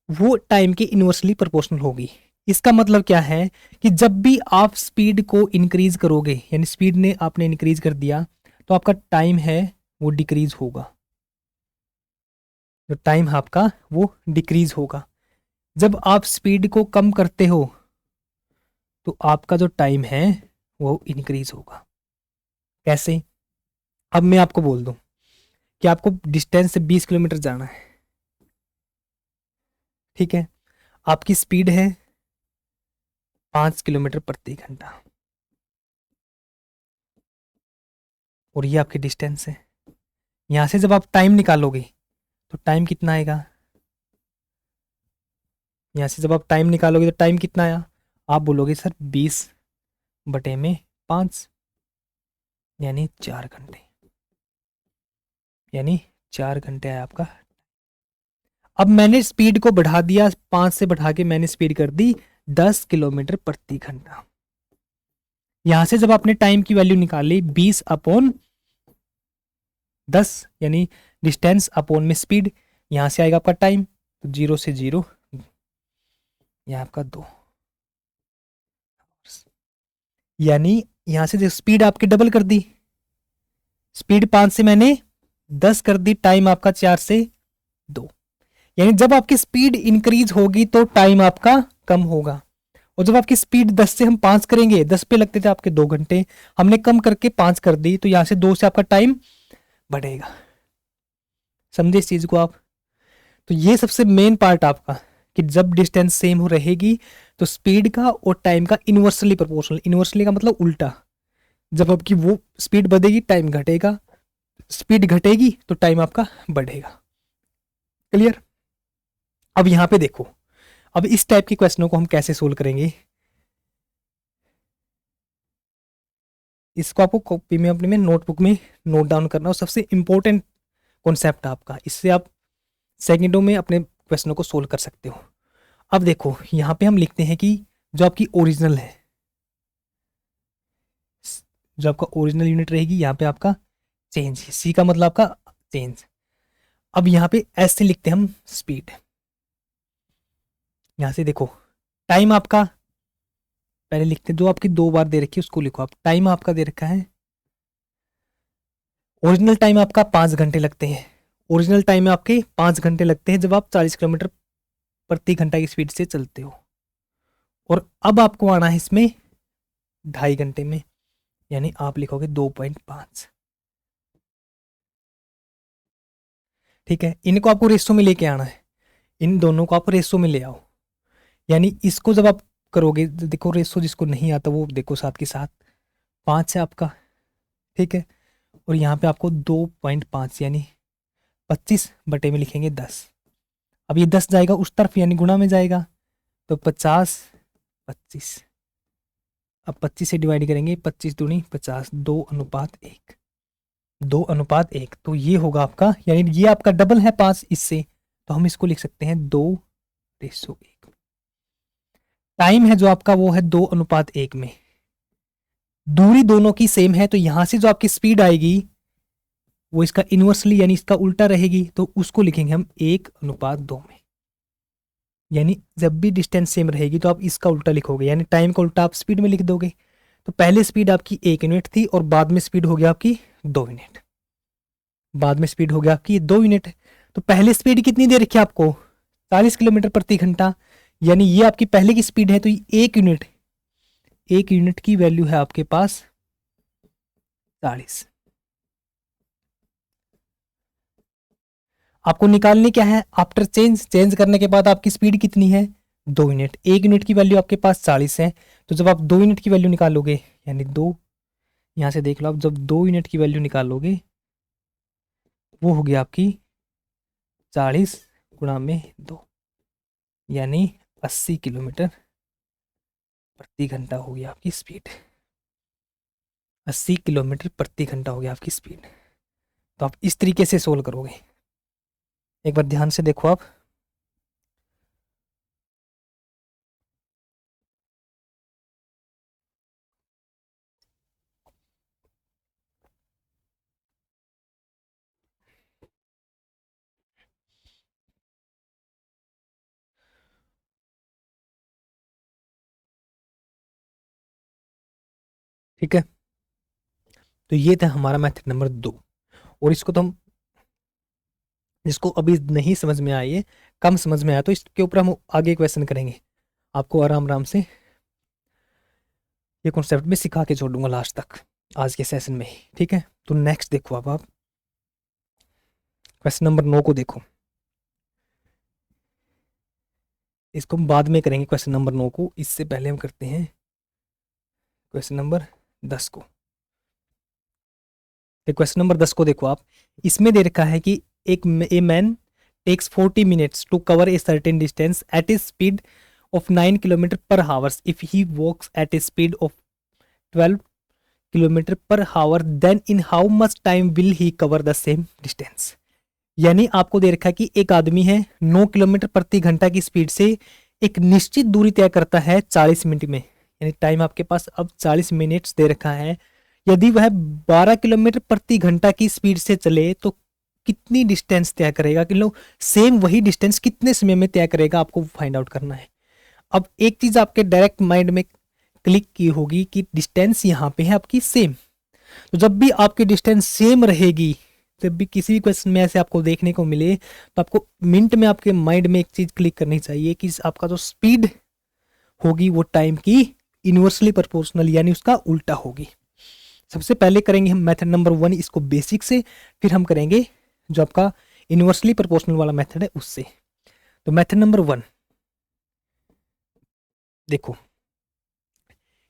वो टाइम के इनवर्सली प्रोपोर्शनल होगी। इसका मतलब क्या है कि जब भी आप स्पीड को इंक्रीज करोगे, यानी स्पीड ने आपने इंक्रीज कर दिया, तो आपका टाइम है वो डिक्रीज होगा, जो टाइम है आपका वो डिक्रीज होगा। जब आप स्पीड को कम करते हो तो आपका जो टाइम है वो इंक्रीज होगा। कैसे? अब मैं आपको बोल दूं कि आपको डिस्टेंस से 20 किलोमीटर जाना है, ठीक है, आपकी स्पीड है 5 किलोमीटर प्रति घंटा और ये आपकी डिस्टेंस है। यहां से जब आप टाइम निकालोगे तो टाइम कितना आएगा, यहाँ से जब आप टाइम निकालोगे तो टाइम कितना आया, आप बोलोगे सर 20/5, यानी 4 घंटे, यानी 4 घंटे आया आपका। अब मैंने स्पीड को बढ़ा दिया, 5 से बढ़ा के मैंने स्पीड कर दी 10 किलोमीटर प्रति घंटा। यहां से जब आपने टाइम की वैल्यू निकाली 20/10, यानी डिस्टेंस अपॉन में स्पीड, यहां से आएगा आपका टाइम, तो 0 से 0, यह आपका 2, यानी यहां से जो स्पीड आपकी डबल कर दी, स्पीड 5 से मैंने 10 कर दी, टाइम आपका 4 से 2। यानी जब आपकी स्पीड इंक्रीज होगी तो टाइम आपका कम होगा, और जब आपकी स्पीड 10 से हम 5 करेंगे, 10 पे लगते थे आपके 2 घंटे, हमने कम करके 5 कर दी, तो यहां से 2 से आपका टाइम बढ़ेगा। समझे इस चीज को आप? तो ये सबसे मेन पार्ट आपका, कि जब डिस्टेंस सेम हो रहेगी तो स्पीड का और टाइम का इनवर्सली प्रोपोर्शनल, इनवर्सली का मतलब उल्टा, जब आपकी वो स्पीड बढ़ेगी टाइम घटेगा, स्पीड घटेगी तो टाइम आपका बढ़ेगा। क्लियर? अब यहां पे देखो, अब इस टाइप के क्वेश्चनों को हम कैसे सोल्व करेंगे। इसको आपको कॉपी में अपने में नोटबुक में नोट डाउन करना, और सबसे इम्पोर्टेंट कॉन्सेप्ट आपका, इससे आप सेकंडों में अपने क्वेश्चनों को सोल्व कर सकते हो। अब देखो यहाँ पे हम लिखते हैं कि जो आपकी ओरिजिनल है, जो आपका ओरिजिनल यूनिट रहेगी, यहाँ पे आपका चेंज, सी का मतलब आपका चेंज। अब यहाँ पे एस से लिखते हैं हम स्पीड। यहाँ से देखो टाइम आपका पहले लिखते हैं, जो आपकी 2 बार दे रखी है उसको लिखो आप। टाइम आपका दे रखा है, ओरिजिनल टाइम आपका 5 घंटे लगते हैं। ओरिजिनल टाइम में आपके 5 घंटे लगते हैं जब आप 40 किलोमीटर प्रति घंटा की स्पीड से चलते हो। और अब आपको आना है इसमें 2.5 घंटे में, यानी आप लिखोगे 2.5। ठीक है, इनको आपको रेशो में लेके आना है, इन दोनों को आप रेशो में ले आओ। यानी इसको जब आप करोगे, देखो रेशो जिसको नहीं आता वो देखो साथ के साथ 5 है आपका। ठीक है, और यहाँ पे आपको 2.5 यानी 25 बटे में लिखेंगे 10। अब ये 10 जाएगा उस तरफ यानी गुणा में जाएगा, तो 50 25। अब 25 से डिवाइड करेंगे, 25 दूनी 50, 2:1, 2:1। तो ये होगा आपका, यानी ये आपका डबल है 5 इससे, तो हम इसको लिख सकते हैं 2:1। टाइम है जो आपका वो है 2:1 में। दूरी दोनों की सेम है, तो यहां से जो आपकी स्पीड आएगी वो इसका इनवर्सली यानी इसका उल्टा रहेगी, तो उसको लिखेंगे हम 1:2 में। यानी जब भी डिस्टेंस सेम रहेगी तो आप इसका उल्टा लिखोगे, यानी टाइम का उल्टा आप स्पीड में लिख दोगे। तो पहले स्पीड आपकी 1 यूनिट थी और बाद में स्पीड हो गया आपकी 2 यूनिट, बाद में स्पीड हो गया आपकी 2 यूनिट। तो पहले स्पीड कितनी दे रखी है आपको, 40 किलोमीटर प्रति घंटा, यानी ये आपकी पहले की स्पीड है, तो ये 1 यूनिट की वैल्यू है आपके पास 40। आपको निकालनी क्या है, आफ्टर चेंज करने के बाद आपकी स्पीड कितनी है 2 यूनिट। 1 यूनिट की वैल्यू आपके पास 40 है, तो जब आप 2 यूनिट की वैल्यू निकालोगे, यानी 2, यहाँ से देख लो आप, जब 2 यूनिट की वैल्यू निकालोगे वो होगी आपकी 40 गुणा में 2, यानी 80 किलोमीटर प्रति घंटा होगी आपकी स्पीड। 80 किलोमीटर प्रति घंटा हो गया आपकी स्पीड। तो आप इस तरीके से सोल्व करोगे, एक बार ध्यान से देखो आप। ठीक है, तो ये था हमारा मेथड नंबर 2। और इसको तो हम, जिसको अभी नहीं समझ में आई है, कम समझ में आया, तो इसके ऊपर हम आगे क्वेश्चन करेंगे, आपको आराम आराम से ये कॉन्सेप्ट में सिखा के छोड़ूंगा लास्ट तक आज के सेशन में ही। ठीक है, तो नेक्स्ट देखो अब आप क्वेश्चन नंबर 9 को देखो। इसको हम बाद में करेंगे क्वेश्चन नंबर 9 को, इससे पहले हम करते हैं क्वेश्चन नंबर 10 को। क्वेश्चन नंबर 10 को देखो आप, इसमें दे रखा है कि a man takes 40 minutes to cover a certain distance at a speed of 9 kilometre per hours if he walks at a speed of 12 kilometre per hour, then in how much time will he cover the same distance. यानी आपको दे रखा है कि एक आदमी है 9 kilometre प्रति घंटा की स्पीड से एक निश्चित दूरी तय करता है 40 मिनट में, यानी टाइम आपके पास अब 40 मिनट्स दे रखा है। यदि वह 12 किलोमीटर प्रति घंटा की स्पीड से चले तो कितनी डिस्टेंस तय करेगा, कि लो सेम वही डिस्टेंस कितने समय में तय करेगा, आपको फाइंड आउट करना है। अब एक चीज आपके डायरेक्ट माइंड में क्लिक की होगी कि डिस्टेंस यहाँ पे है आपकी सेम, तो जब भी आपकी डिस्टेंस सेम रहेगी, जब भी किसी भी क्वेश्चन में ऐसे आपको देखने को मिले, तो आपको मिनट में आपके माइंड में एक चीज क्लिक करनी चाहिए कि आपका जो स्पीड होगी वो टाइम की इनवर्सली प्रोपोर्शनल यानी उसका उल्टा होगी। सबसे पहले करेंगे हम मेथड नंबर 1 इसको बेसिक से, फिर हम करेंगे जो आपका इनवर्सली प्रोपोर्शनल वाला मेथड है उससे। तो मेथड नंबर 1 देखो,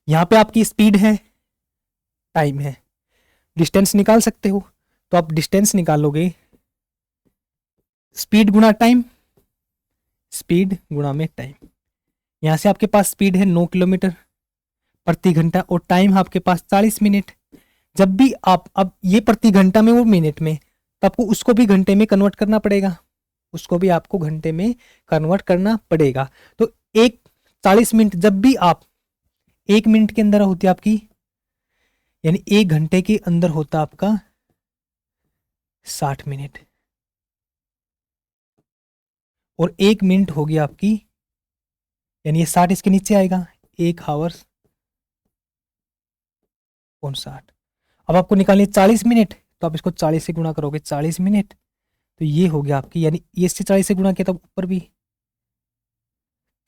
यहां पे आपकी स्पीड है, टाइम है, डिस्टेंस निकाल सकते हो, तो आप डिस्टेंस निकालोगे स्पीड गुणा टाइम, स्पीड गुणा में टाइम। यहां से आपके पास स्पीड है 9 किलोमीटर प्रति घंटा और टाइम है आपके पास 40 मिनट, जब भी आप, अब ये प्रति घंटा में और मिनट में, तो आपको उसको भी घंटे में कन्वर्ट करना पड़ेगा, उसको भी आपको घंटे में कन्वर्ट करना पड़ेगा। तो एक 40 मिनट, जब भी आप 1 मिनट के अंदर होती है आपकी, यानी 1 घंटे के अंदर होता आपका 60 मिनट, और 1 मिनट हो गया आपकी, यानी ये 60 इसके नीचे आएगा, 1 आवर्स और 60। अब आपको निकालनी 40 मिनट, तो आप इसको 40 से गुणा करोगे, 40 मिनट, तो ये हो गया आपकी, यानी ये इससे 40 से गुणा किया तो ऊपर भी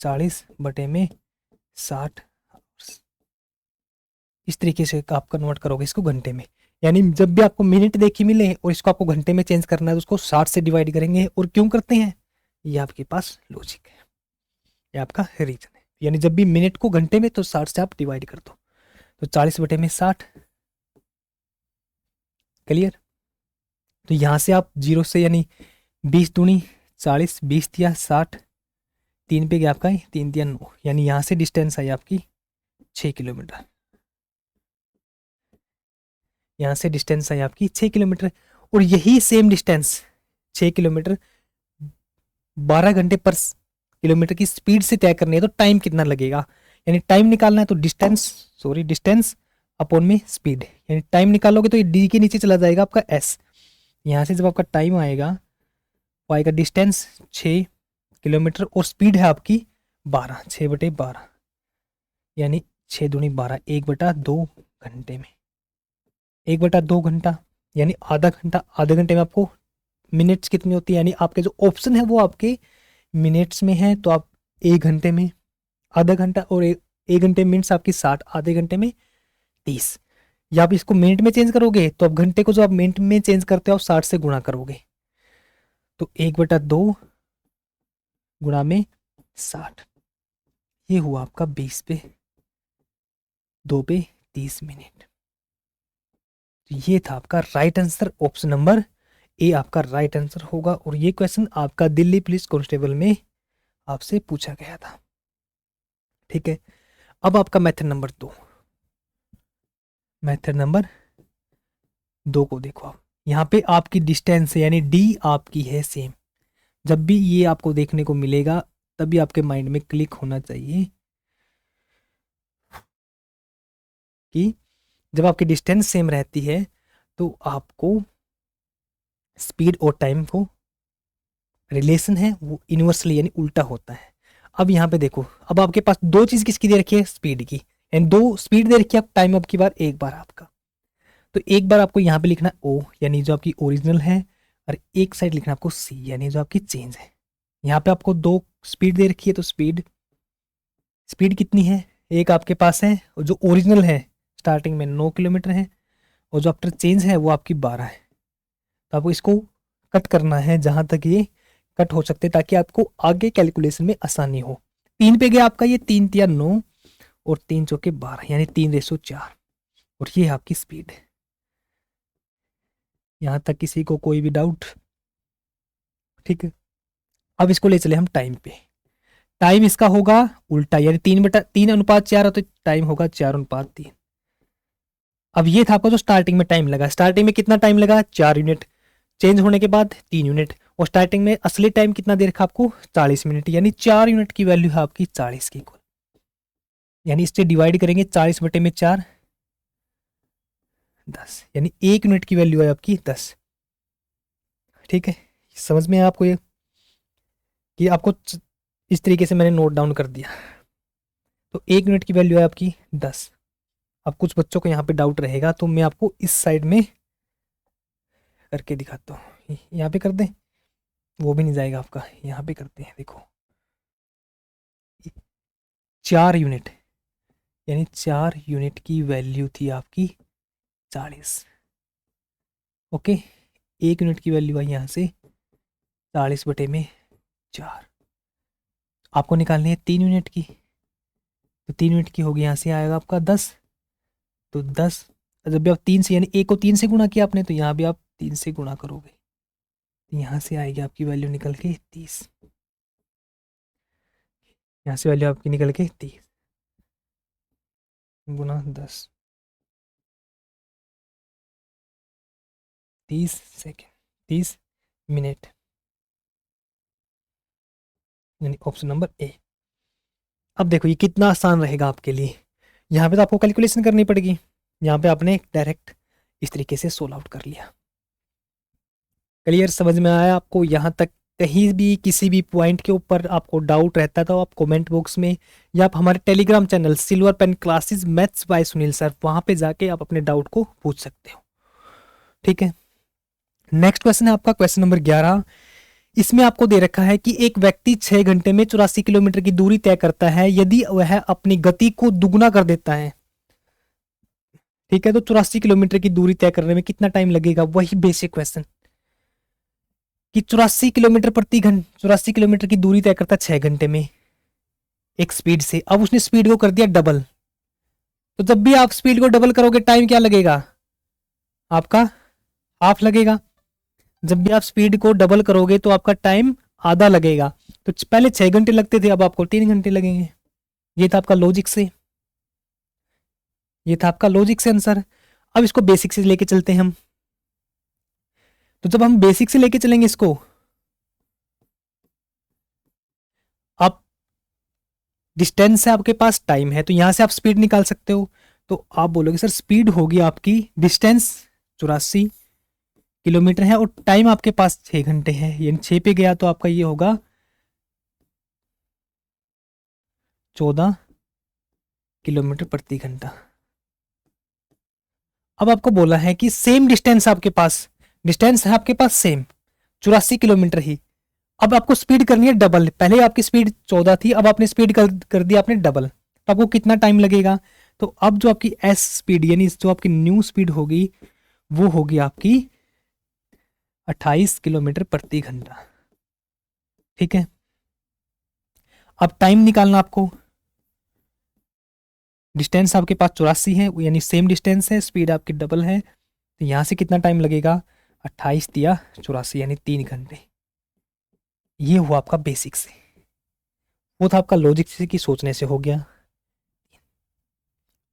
40/60। इस तरीके से आप कन्वर्ट करोगे इसको घंटे में। यानी जब भी आपको मिनट देखी मिले और इसको आपको घंटे में चेंज करना है, तो उसको 60 से डिवाइड करेंगे। और क्यों करते हैं, ये आपके पास लॉजिक है, ये आपका रीजन है। यानी जब भी मिनट को घंटे में, तो 60 से आप डिवाइड कर दो, तो 40/60। क्लियर। तो यहाँ से आप 0 से, यानी 20×40, 20×60, 3 पे गया आपका 3×9, यानी यहाँ से डिस्टेंस आई आपकी 6 किलोमीटर। यहाँ से डिस्टेंस आई आपकी 6 किलोमीटर। और यही सेम डिस्टेंस 6 किलोमीटर 12 घंटे पर किलोमीटर की स्पीड से तय करनी है, तो टाइम कितना लगेगा। यानी टाइम निकालना है तो डिस्टेंस अपॉन में स्पीड, यानी टाइम निकालोगे तो ये डी के नीचे चला जाएगा आपका एस। यहाँ से जब आपका टाइम आएगा, वो आएगा डिस्टेंस 6 किलोमीटर और स्पीड है आपकी 12, 6/12, यानी 6×2 12, 1/2 घंटे में, 1/2 घंटा, यानी आधा घंटा। आधे घंटे में आपको मिनट्स कितनी होती है, यानी आपके जो ऑप्शन है वो आपके मिनट्स में है, तो आप 1 घंटे में आधा घंटा, और 1 घंटे मिनट्स आपकी 60, आधे घंटे में 30। या आप इसको मिनट में चेंज करोगे, तो आप घंटे को जो आप मिनट में चेंज करते हो आप 60 से गुणा करोगे, तो 1/2 गुणा में 60, ये हुआ आपका 20/2 30 मिनट। तो ये था आपका right answer, option number A आपका राइट आंसर होगा। और ये क्वेश्चन आपका दिल्ली पुलिस कांस्टेबल में आपसे पूछा गया था। ठीक है, अब आपका मेथड नंबर 2 को देखो। आप यहाँ पे आपकी डिस्टेंस है, यानी डी आपकी है सेम। जब भी ये आपको देखने को मिलेगा, तभी आपके माइंड में क्लिक होना चाहिए कि जब आपकी डिस्टेंस सेम रहती है, तो आपको स्पीड और टाइम को रिलेशन है वो इन्वर्सली, यानी उल्टा होता है। अब यहाँ पे देखो, अब आपके पास दो चीज किसकी दे रखी है, स्पीड की, यानी दो स्पीड दे रखी है। टाइम अब की बार एक बार आपका, तो एक बार आपको यहाँ पे लिखना ओ, यानी जो आपकी ओरिजिनल है, और एक साइड लिखना आपको सी, यानी जो आपकी चेंज है। यहाँ पे आपको दो स्पीड दे रखी है, तो स्पीड स्पीड कितनी है, एक आपके पास है, और जो ओरिजिनल है स्टार्टिंग में 9 किलोमीटर है, और जो आफ्टर चेंज है वो आपकी 12 है। तो आपको इसको कट करना है जहां तक ये कट हो सकते, ताकि आपको आगे कैलकुलेशन में आसानी हो। 3 पे गया आपका, ये 3×3 = 9, और 3×4 = 12, यानी 3:4, और ये है आपकी स्पीड। यहां तक किसी को कोई भी डाउट। ठीक है, अब इसको ले चले हम टाइम पे। टाइम इसका होगा उल्टा, यानी 3/3 = 4 है, तो टाइम होगा 4/3। अब ये था आपका जो स्टार्टिंग में टाइम लगा, स्टार्टिंग में कितना टाइम लगा, 4 यूनिट, चेंज होने के बाद 3 यूनिट, और स्टार्टिंग में असली टाइम कितना दे रखा आपको, 40 मिनट, यानी 4 यूनिट की वैल्यू है आपकी 40 की कुल। यानी इससे डिवाइड करेंगे 40/4, 10, यानी 1 यूनिट की वैल्यू है आपकी 10। ठीक है, समझ में है आपको ये, कि आपको इस तरीके से मैंने नोट डाउन कर दिया। तो 1 यूनिट की वैल्यू है आपकी 10। अब कुछ बच्चों को यहाँ पे डाउट रहेगा, तो मैं आपको इस साइड में करके दिखाता हूँ। यहाँ पे कर दें, वो भी नहीं जाएगा आपका, यहाँ पे करते हैं। देखो 4 यूनिट, यानी 4 यूनिट की वैल्यू थी आपकी 40। ओके, 1 यूनिट की वैल्यू आई यहाँ से 40/4। आपको निकालनी है 3 यूनिट की, तो 3 यूनिट की होगी, यहाँ से आएगा आपका 10। तो 10, जब भी आप 3 से, यानी 1 को 3 से गुणा किया आपने, तो यहाँ भी आप 3 से गुणा करोगे, तो यहाँ से आएगी आपकी वैल्यू निकल के 30। यहाँ से वैल्यू आपकी निकल के 30 × 10। 30 सेकेंड, 30 मिनट, यानी ऑप्शन नंबर ए। अब देखो ये कितना आसान रहेगा आपके लिए। यहाँ पे तो आपको कैलकुलेशन करनी पड़ेगी, यहाँ पे आपने डायरेक्ट इस तरीके से सोल्व आउट कर लिया। क्लियर, समझ में आया आपको यहाँ तक? कहीं भी किसी भी पॉइंट के ऊपर आपको डाउट रहता था तो आप कमेंट बॉक्स में या आप हमारे Telegram channel silver pen classes maths by Sunil sir, वहां पे जाके आप अपने डाउट को पूछ सकते हो। ठीक है, नेक्स्ट क्वेश्चन है आपका क्वेश्चन नंबर 11। इसमें आपको दे रखा है कि एक व्यक्ति 6 घंटे में 84 किलोमीटर की दूरी तय करता है यदि वह अपनी गति को दुगना कर देता है। ठीक है, तो 84 किलोमीटर की दूरी तय करने में कितना टाइम लगेगा, वही बेसिक क्वेश्चन कि 84 किलोमीटर प्रति घंटे, 84 किलोमीटर की दूरी तय करता है 6 घंटे में एक स्पीड से। अब उसने स्पीड को कर दिया डबल, तो जब भी आप स्पीड को डबल करोगे टाइम क्या लगेगा आपका, हाफ लगेगा। जब भी आप स्पीड को डबल करोगे तो आपका टाइम आधा लगेगा। तो पहले 6 घंटे लगते थे, अब आपको 3 घंटे लगेंगे। ये था आपका लॉजिक से, ये था आपका लॉजिक से आंसर। अब इसको बेसिक से लेके चलते हैं हम। तो जब हम बेसिक से लेके चलेंगे इसको, आप डिस्टेंस है आपके पास, टाइम है, तो यहां से आप स्पीड निकाल सकते हो। तो आप बोलोगे सर स्पीड होगी आपकी, डिस्टेंस 84 किलोमीटर है और टाइम आपके पास 6 घंटे है, यानी 6 पे गया तो आपका ये होगा 14 किलोमीटर प्रति घंटा। अब आपको बोला है कि सेम डिस्टेंस आपके पास, डिस्टेंस है आपके पास सेम 84 किलोमीटर ही। अब आपको स्पीड करनी है डबल, पहले आपकी स्पीड 14 थी, अब आपने स्पीड कर दिया आपने डबल, तो आपको कितना टाइम लगेगा। तो अब जो आपकी एस स्पीड यानी जो आपकी न्यू स्पीड होगी वो होगी आपकी 28 किलोमीटर प्रति घंटा। ठीक है, अब टाइम निकालना आपको। डिस्टेंस आपके पास 84 है, यानी सेम डिस्टेंस है, स्पीड आपकी डबल है, तो यहां से कितना टाइम लगेगा, 28 दिया 84 यानी 3 घंटे। ये हुआ आपका बेसिक से, वो था आपका लॉजिक से कि सोचने से हो गया।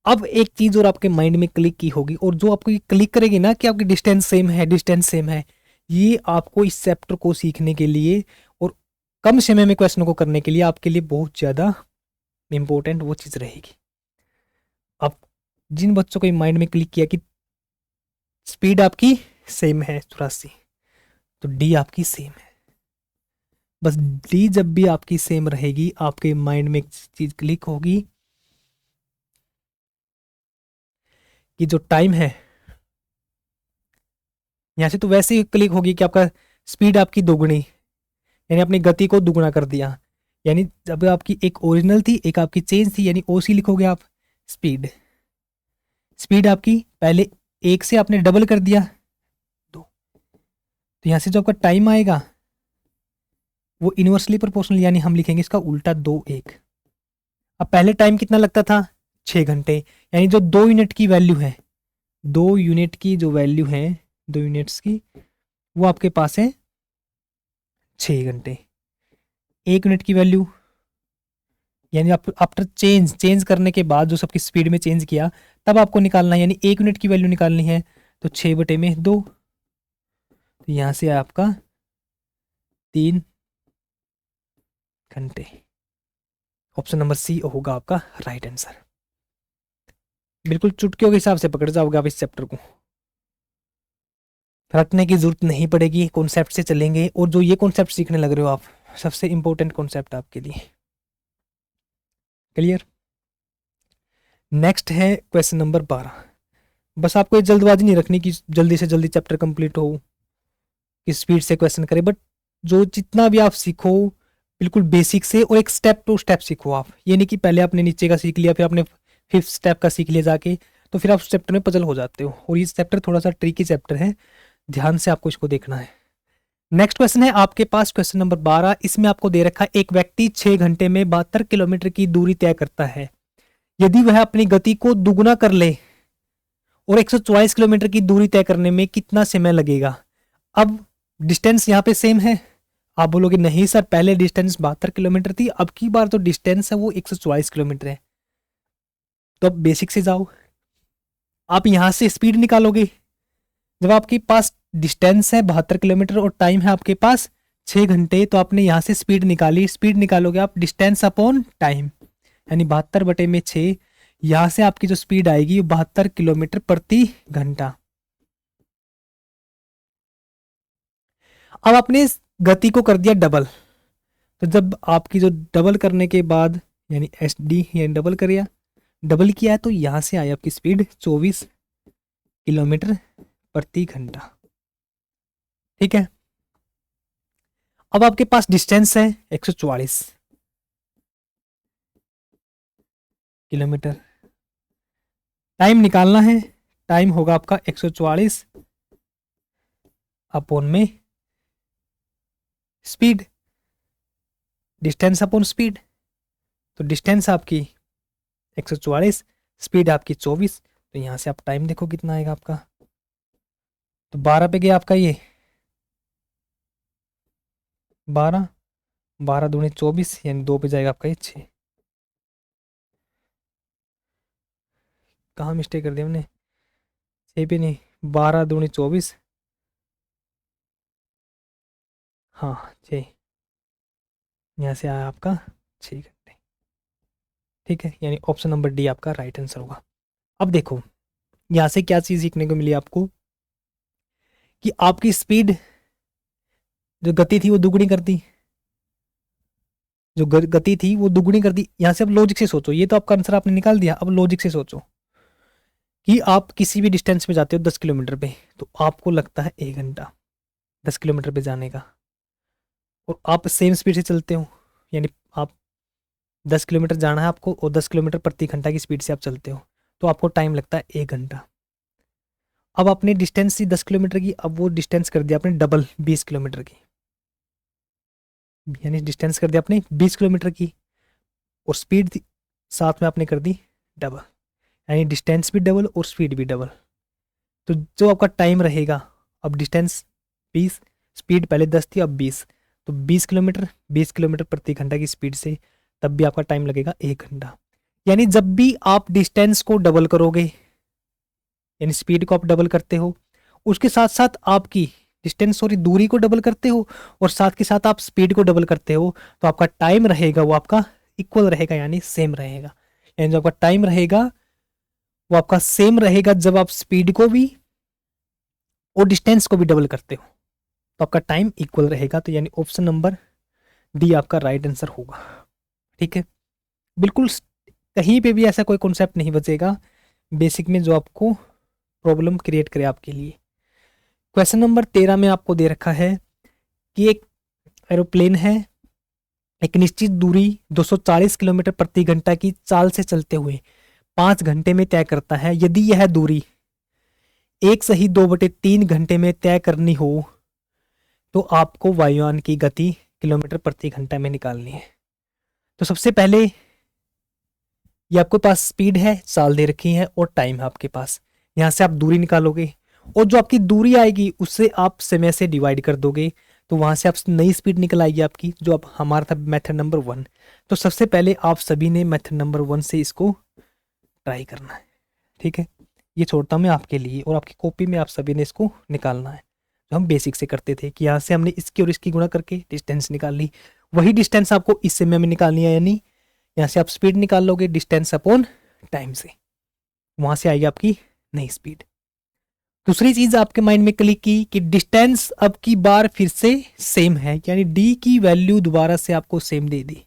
अब एक चीज और आपके माइंड में क्लिक की होगी, और जो आपको ये क्लिक करेगी ना कि आपकी डिस्टेंस सेम है, डिस्टेंस सेम है, ये आपको इस चैप्टर को सीखने के लिए और कम समय में क्वेश्चन को करने के लिए आपके लिए बहुत ज्यादा इंपॉर्टेंट वो चीज रहेगी। अब जिन बच्चों को माइंड में क्लिक किया कि स्पीड आपकी सेम है 84, तो डी आपकी सेम है। बस डी जब भी आपकी सेम रहेगी आपके माइंड में एक चीज क्लिक होगी कि जो टाइम है, यहां से तो वैसे ही क्लिक होगी कि आपका स्पीड आपकी दोगुनी, यानी अपनी गति को दुगुना कर दिया। यानी जब आपकी एक ओरिजिनल थी एक आपकी चेंज थी, यानी ओसी लिखोगे आप। स्पीड, स्पीड आपकी पहले 1 से आपने डबल कर दिया 2, तो यहां से जो आपका टाइम आएगा वो इनवर्सली प्रोपोर्शनल, यानी हम लिखेंगे इसका उल्टा 2 1। अब पहले टाइम कितना लगता था 6 घंटे, यानी जो 2 यूनिट की वैल्यू है, 2 यूनिट की जो वैल्यू है 2 यूनिट्स की, वो आपके पास है 6 घंटे। 1 यूनिट की वैल्यू यानी आप आफ्टर चेंज करने के बाद जो सबकी स्पीड में चेंज किया तब आपको निकालना है, यानी 1 यूनिट की वैल्यू निकालनी है, तो 6/2, तो यहां से आपका 3 घंटे। ऑप्शन नंबर सी होगा आपका राइट आंसर। बिल्कुल चुटकियों के हिसाब से पकड़ जाओगे आप इस चैप्टर को, रटने की जरूरत नहीं पड़ेगी, कॉन्सेप्ट से चलेंगे। और जो ये कॉन्सेप्ट सीखने लग रहे हो आप, सबसे इंपॉर्टेंट कॉन्सेप्ट आपके लिए। क्लियर, नेक्स्ट है क्वेश्चन नंबर 12। बस आपको ये जल्दबाजी नहीं रखनी कि जल्दी से जल्दी चैप्टर कंप्लीट हो, कि स्पीड से क्वेश्चन करें, बट जो जितना भी आप सीखो बिल्कुल बेसिक से, और एक स्टेप टू स्टेप सीखो आप। ये नहीं कि पहले आपने नीचे का सीख लिया फिर आपने 5th स्टेप का सीख लिया जाके, तो फिर आप उस चैप्टर में पजल हो जाते हो। और ये चैप्टर थोड़ा सा ट्रिकी चैप्टर है, ध्यान से आपको इसको देखना है। नेक्स्ट क्वेश्चन है आपके पास क्वेश्चन नंबर 12। इसमें आपको दे रखा है एक व्यक्ति 6 घंटे में 72 किलोमीटर की दूरी तय करता है यदि वह अपनी गति को दुगुना कर ले और 144 किलोमीटर की दूरी तय करने में कितना समय लगेगा। अब डिस्टेंस यहाँ पे सेम है, आप बोलोगे नहीं सर पहले डिस्टेंस 72 किलोमीटर थी, अब की बार तो डिस्टेंस है वो 144 किलोमीटर है। तो अब बेसिक से जाओ, आप यहां से स्पीड निकालोगे। जब आपके पास डिस्टेंस है 72 किलोमीटर और टाइम है आपके पास 6 घंटे, तो आपने यहाँ से स्पीड निकाली, स्पीड निकालोगे आप डिस्टेंस अपॉन टाइम, यानी 72/6। यहाँ से आपकी जो स्पीड आएगी वो 72 किलोमीटर प्रति घंटा। अब आपने इस गति को कर दिया डबल, तो जब आपकी जो डबल करने के बाद यानी एस डी यानी डबल किया है, तो यहाँ से आई आपकी स्पीड 24 किलोमीटर प्रति घंटा। ठीक है, अब आपके पास डिस्टेंस है 144 किलोमीटर, टाइम निकालना है, टाइम होगा आपका 144 अपॉन में स्पीड, डिस्टेंस अपॉन स्पीड, तो डिस्टेंस आपकी 144, स्पीड आपकी 24, तो यहाँ से आप टाइम देखो कितना आएगा आपका, तो 12 पे गया आपका ये 12, 12 दूनी 24, यानी 2 पे जाएगा आपका ये 6। कहाँ मिस्टेक कर दिया हमने, 6 पे नहीं, 12 दूनी 24, हाँ 6, यहाँ से आया आपका 6 घंटे। ठीक है, यानी ऑप्शन नंबर डी आपका राइट आंसर होगा। अब देखो यहाँ से क्या चीज़ सीखने को मिली आपको, कि आपकी स्पीड जो गति थी वो दुगनी कर दी, जो गति थी वो दुगनी कर दी। यहाँ से अब लॉजिक से सोचो, ये तो आपका आंसर आपने निकाल दिया, अब लॉजिक से सोचो कि आप किसी भी डिस्टेंस पे जाते हो 10 किलोमीटर पे, तो आपको लगता है 1 घंटा 10 किलोमीटर पे जाने का, और आप सेम स्पीड से चलते हो, यानी आप 10 किलोमीटर जाना है आपको और 10 किलोमीटर प्रति घंटा की स्पीड से आप चलते हो, तो आपको टाइम लगता है 1 घंटा। अब आपने डिस्टेंस थी 10 किलोमीटर की, अब वो डिस्टेंस कर दिया आपने डबल 20 किलोमीटर की, यानी डिस्टेंस कर दिया आपने 20 किलोमीटर की, और स्पीड साथ में आपने कर दी डबल, यानी डिस्टेंस भी डबल और स्पीड भी डबल। तो जो आपका टाइम रहेगा, अब डिस्टेंस 20, स्पीड पहले 10 थी अब 20, तो 20 किलोमीटर प्रति घंटा की स्पीड से तब भी आपका टाइम लगेगा 1 घंटा। यानी जब भी आप डिस्टेंस को डबल करोगे, यानी स्पीड को आप डबल करते हो, उसके साथ साथ आपकी डिस्टेंस सॉरी दूरी को डबल करते हो, और साथ के साथ आप स्पीड को डबल करते हो, तो आपका टाइम रहेगा वो आपका इक्वल रहेगा, यानी सेम रहेगा। यानी जो आपका टाइम रहेगा वो आपका सेम रहेगा जब आप स्पीड को भी और डिस्टेंस को भी डबल करते हो, तो आपका टाइम इक्वल रहेगा। तो यानी ऑप्शन नंबर डी आपका राइट आंसर होगा। ठीक है, बिल्कुल कहीं पे भी ऐसा कोई कॉन्सेप्ट नहीं बचेगा बेसिक में जो आपको प्रॉब्लम क्रिएट करे आपके लिए। क्वेश्चन नंबर 13 में आपको दे रखा है कि एक एरोप्लेन है, एक निश्चित दूरी 240 किलोमीटर प्रति घंटा की चाल से चलते हुए 5 घंटे में तय करता है। यदि यह दूरी 1/2/3 घंटे में तय करनी हो, तो आपको वायुयान की गति किलोमीटर प्रति घंटा में निकालनी है। तो सबसे पहले ये आपके पास स्पीड है, चाल दे रखी है, और टाइम है आपके पास। यहाँ से आप दूरी निकालोगे, और जो आपकी दूरी आएगी उससे आप समय से डिवाइड कर दोगे, तो वहां से आप नई स्पीड निकल आएगी आपकी, जो अब हमारा था मेथड नंबर 1। तो सबसे पहले आप सभी ने मेथड नंबर 1 से इसको ट्राई करना है। ठीक है, ये छोड़ता मैं आपके लिए, और आपकी कॉपी में आप सभी ने इसको निकालना है, जो हम बेसिक से करते थे कि यहाँ से हमने इसकी और इसकी गुणा करके डिस्टेंस निकाल ली। वही डिस्टेंस आपको इस समय में निकालनी है, यानी यहाँ से आप स्पीड निकाल लोगे डिस्टेंस अपॉन टाइम से, वहां से आएगी आपकी नई स्पीड। दूसरी चीज आपके माइंड में क्लिक की कि डिस्टेंस अब की बार फिर से सेम है, यानी डी की वैल्यू दोबारा से आपको सेम दे दी।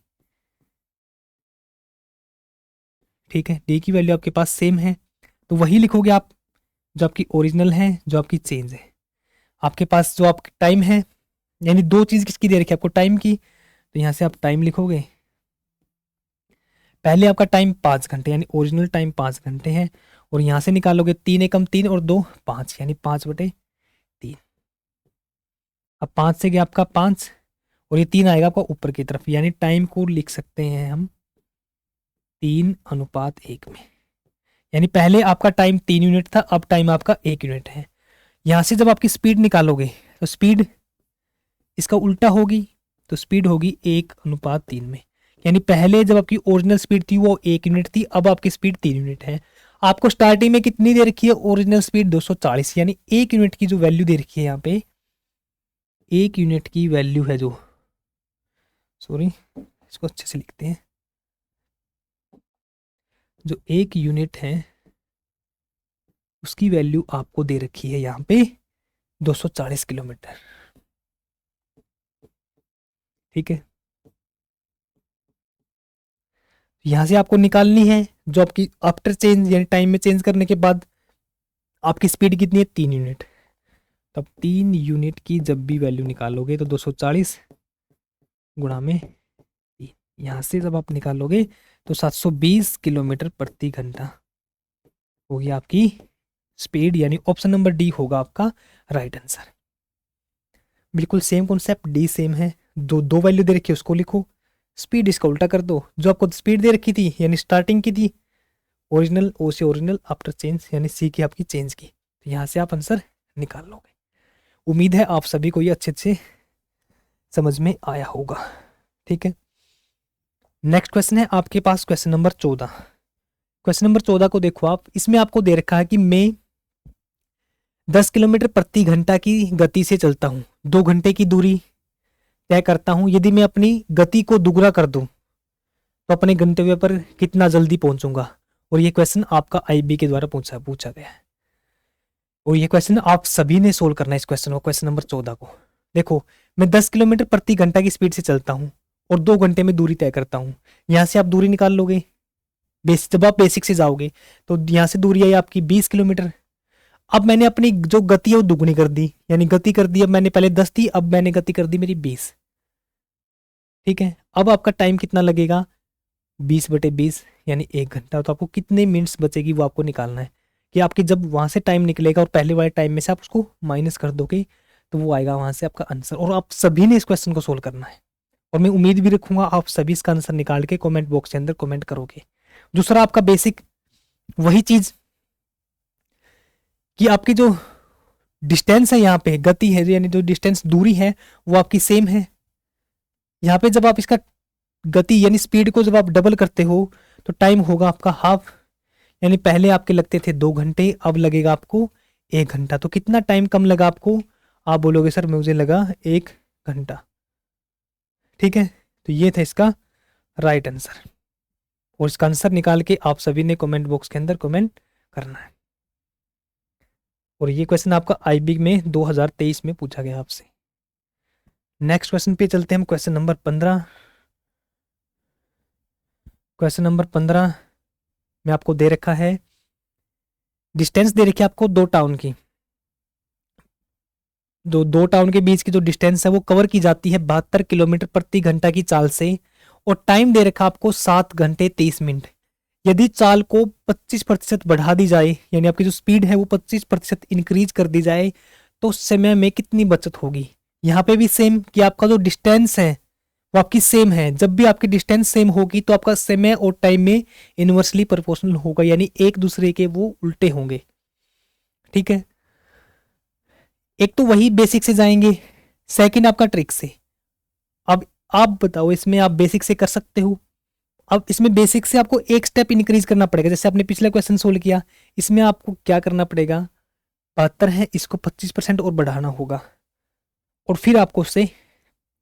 ठीक है, डी की वैल्यू आपके पास सेम है, तो वही लिखोगे आप जो आपकी ओरिजिनल है, जो आपकी चेंज है। आपके पास जो आपका टाइम है, यानी दो चीज किसकी दे रखी है आपको, टाइम की, तो यहाँ से आप टाइम लिखोगे। पहले आपका टाइम 5 घंटे, यानी ओरिजिनल टाइम 5 घंटे है, और यहाँ से निकालोगे 3 एकम 3 और 2 5, यानी 5/3। अब 5 से गया आपका 5, और ये 3 आएगा आपका ऊपर की तरफ, यानी टाइम को लिख सकते हैं हम 3:1 में। यानी पहले आपका टाइम 3 यूनिट था, अब टाइम आपका 1 यूनिट है। यहाँ से जब आपकी स्पीड निकालोगे, तो स्पीड इसका उल्टा होगी, तो स्पीड होगी 1:3 में। यानी पहले जब आपकी ओरिजिनल स्पीड थी वो 1 यूनिट थी, अब आपकी स्पीड 3 यूनिट है। आपको स्टार्टिंग में कितनी दे रखी है, ओरिजिनल स्पीड 240, यानी 1 यूनिट की जो वैल्यू दे रखी है यहाँ पे, 1 यूनिट की वैल्यू है जो, सॉरी इसको अच्छे से लिखते हैं, जो 1 यूनिट है उसकी वैल्यू आपको दे रखी है यहाँ पे 240 किलोमीटर। ठीक है, यहाँ से आपको निकालनी है जो आपकी आफ्टर चेंज यानी टाइम में चेंज करने के बाद आपकी स्पीड कितनी है, 3 यूनिट। तब 3 यूनिट की जब भी वैल्यू निकालोगे तो 240 गुणा में 3, यहाँ से जब आप निकालोगे तो 720 किलोमीटर प्रति घंटा होगी आपकी स्पीड, यानी ऑप्शन नंबर डी होगा आपका राइट आंसर। बिल्कुल सेम कॉन्सेप्ट, डी सेम है, दो दो वैल्यू दे रखी है उसको लिखो, स्पीड इसका उल्टा कर दो, जो आपको स्पीड दे रखी थी यानी स्टार्टिंग की थी ओरिजिनल, ओ से ओरिजिनल, आफ्टर चेंज यानी सी की आपकी चेंज की, तो यहाँ से आप आंसर निकाल लोगे। उम्मीद है आप सभी को ये अच्छे से समझ में आया होगा। ठीक है, नेक्स्ट क्वेश्चन है आपके पास क्वेश्चन नंबर 14। क्वेश्चन नंबर 14 को देखो आप, इसमें आपको दे रखा है कि मैं 10 किलोमीटर प्रति घंटा की गति से चलता हूँ, 2 घंटे की दूरी तय करता हूँ, यदि मैं अपनी गति को दुगना कर दूं तो अपने गंतव्य पर कितना जल्दी पहुंचूंगा। और ये क्वेश्चन आपका आईबी के द्वारा पूछा गया है, और ये क्वेश्चन आप सभी ने सोल्व करना है। इस क्वेश्चन को, क्वेश्चन नंबर 14 को देखो, मैं 10 किलोमीटर प्रति घंटा की स्पीड से चलता हूँ और 2 घंटे में दूरी तय करता हूँ। यहाँ से आप दूरी निकाल लोगे, जब आप बेसिक से जाओगे तो यहाँ से दूरी आई आपकी 20 किलोमीटर। अब मैंने अपनी जो गति है वो दुगनी कर दी, यानी गति कर दी, अब मैंने पहले 10 थी, अब मैंने गति कर दी मेरी 20। ठीक है, अब आपका टाइम कितना लगेगा, 20/20 यानी 1 घंटा। तो आपको कितने मिनट्स बचेगी वो आपको निकालना है, कि आपकी जब वहां से टाइम निकलेगा और पहले वाले टाइम में से आप उसको माइनस कर दोगे तो वो आएगा वहां से आपका आंसर। और आप सभी ने इस क्वेश्चन को सोल्व करना है, और मैं उम्मीद भी रखूंगा आप सभी इसका आंसर निकाल के कमेंट बॉक्स के अंदर कमेंट करोगे। दूसरा आपका बेसिक वही चीज कि आपकी जो डिस्टेंस है, यहाँ पे गति है यानी जो डिस्टेंस दूरी है वो आपकी सेम है। यहाँ पे जब आप इसका गति यानी स्पीड को जब आप डबल करते हो तो टाइम होगा आपका हाफ, यानी पहले आपके लगते थे 2 घंटे, अब लगेगा आपको 1 घंटा। तो कितना टाइम कम लगा आपको, आप बोलोगे सर मुझे लगा 1 घंटा। ठीक है, तो ये था इसका राइट आंसर, और इसका आंसर निकाल के आप सभी ने कमेंट बॉक्स के अंदर कमेंट करना है। और ये क्वेश्चन आपका आईबी में 2023 में पूछा गया आपसे। नेक्स्ट क्वेश्चन पे चलते हैं हम, क्वेश्चन नंबर 15। क्वेश्चन नंबर 15 में आपको दे रखा है, डिस्टेंस दे रखी है आपको 2 टाउन की, दो टाउन के बीच की जो डिस्टेंस है वो कवर की जाती है 72 किलोमीटर प्रति घंटा की चाल से, और टाइम दे रखा आपको 7 घंटे 30 मिनट। यदि चाल को 25% बढ़ा दी जाए, यानी आपकी जो स्पीड है वो 25% इंक्रीज कर दी जाए, तो समय में कितनी बचत होगी। यहाँ पे भी सेम कि आपका जो डिस्टेंस है वो आपकी सेम है, जब भी आपकी डिस्टेंस सेम होगी तो आपका समय और टाइम में इनवर्सली प्रोपोर्शनल होगा, यानी एक दूसरे के वो उल्टे होंगे। ठीक है, एक तो वही बेसिक से जाएंगे, सेकंड आपका ट्रिक से। अब आप बताओ, इसमें आप बेसिक से कर सकते हो, अब इसमें बेसिक से आपको एक स्टेप इंक्रीज करना पड़ेगा। जैसे आपने पिछला क्वेश्चन सोल्व किया, इसमें आपको क्या करना पड़ेगा, 72 है, इसको 25% और बढ़ाना होगा, और फिर आपको उससे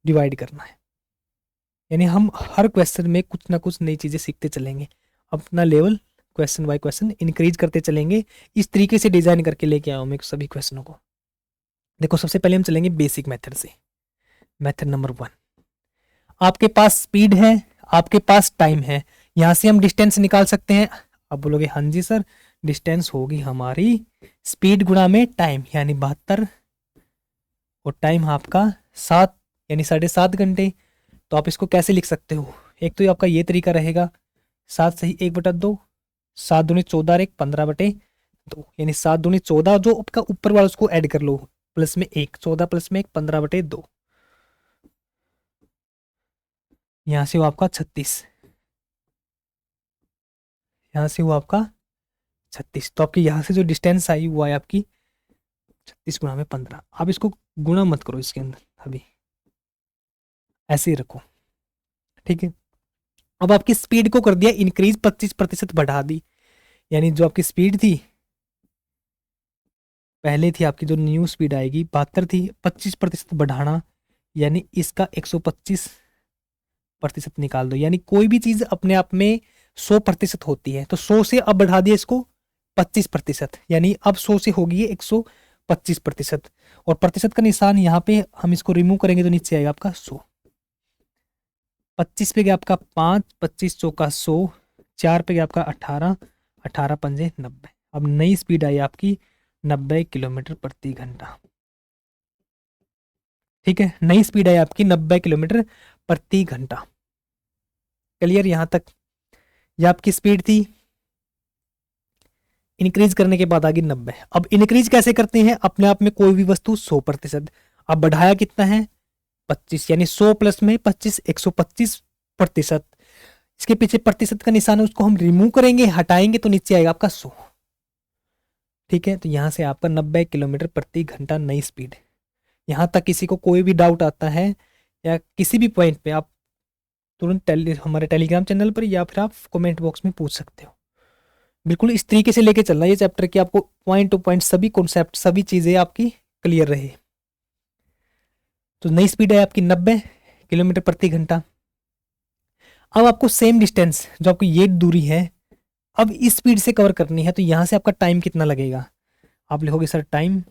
डिवाइड करना है। यानी हम हर क्वेश्चन में कुछ ना कुछ नई चीज़ें सीखते चलेंगे, अपना level question by question increase करते चलेंगे। इस तरीके से डिजाइन करके लेके आया हूँ मैं सभी क्वेश्चनों को। देखो, सबसे पहले हम चलेंगे बेसिक मेथड से। मेथड नंबर 1, आपके पास स्पीड है, आपके पास टाइम है, यहां से हम डिस्टेंस निकाल सकते हैं। आप बोलोगे हाँ जी सर, डिस्टेंस होगी हमारी स्पीड गुणा में टाइम, यानी 72, और टाइम आपका 7 यानी 7.5 घंटे। तो आप इसको कैसे लिख सकते हो, एक तो आपका ये तरीका रहेगा, 7 सही 1/2, 7 दूनी 14 और 1 15/2, यानी 7 दूनी 14, जो आपका ऊपर वाला उसको ऐड कर लो, प्लस में 1, 14 प्लस में 1 15/2, यहाँ से वो आपका 36, यहाँ से वो आपका 36। तो आपकी यहाँ से जो डिस्टेंस आई वो आई आपकी 36 गुणा में 15। आप इसको गुणा मत करो इसके अंदर, अभी ऐसे ही रखो। ठीक है, अब आपकी स्पीड को कर दिया इंक्रीज, 25% बढ़ा दी, यानी जो आपकी स्पीड थी पहले थी, आपकी जो न्यू स्पीड आएगी 72 थी, 25% बढ़ाना, यानी इसका 125% निकाल दो। यानी कोई भी चीज अपने आप में 100% होती है, तो 100 से अब बढ़ा दिया इसको 25%, यानी अब 100 से होगी ये 125%। और प्रतिशत का निशान यहाँ पे हम इसको रिमूव करेंगे तो नीचे आएगा आपका 100। 25 पे गया आपका 5, 25 चौका 100, 4 पे गया आपका 18, 18 पंजे 90। अब नई स्पीड आई आपकी 90 किलोमीटर प्रति घंटा। ठीक है, नई स्पीड आई आपकी 90 किलोमीटर प्रति घंटा। क्लियर यहाँ तक? ये आपकी स्पीड थी, इंक्रीज करने के बाद आ गई 90। अब इंक्रीज कैसे करते हैं? अपने आप में कोई भी वस्तु 100%, अब बढ़ाया कितना है 25, यानी 100 प्लस में 25 125%। इसके पीछे प्रतिशत का निशान है, उसको हम रिमूव करेंगे, हटाएंगे तो नीचे आएगा आपका 100। ठीक है, तो यहां से आपका 90 किलोमीटर प्रति घंटा नई स्पीड। यहां तक किसी को कोई भी डाउट आता है या किसी भी पॉइंट पे, आप तुरंत हमारे टेलीग्राम चैनल पर या फिर आप कमेंट बॉक्स में पूछ सकते हो। बिल्कुल इस तरीके से लेके चलना ये चैप्टर कि आपको पॉइंट टू पॉइंट सभी कॉन्सेप्ट सभी चीजें आपकी क्लियर रहे। तो नई स्पीड है आपकी 90 किलोमीटर प्रति घंटा। अब आपको सेम डिस्टेंस जो आपकी ये दूरी है अब इस स्पीड से कवर करनी है, तो यहां से आपका टाइम कितना लगेगा? आप लिखोगे सर टाइम,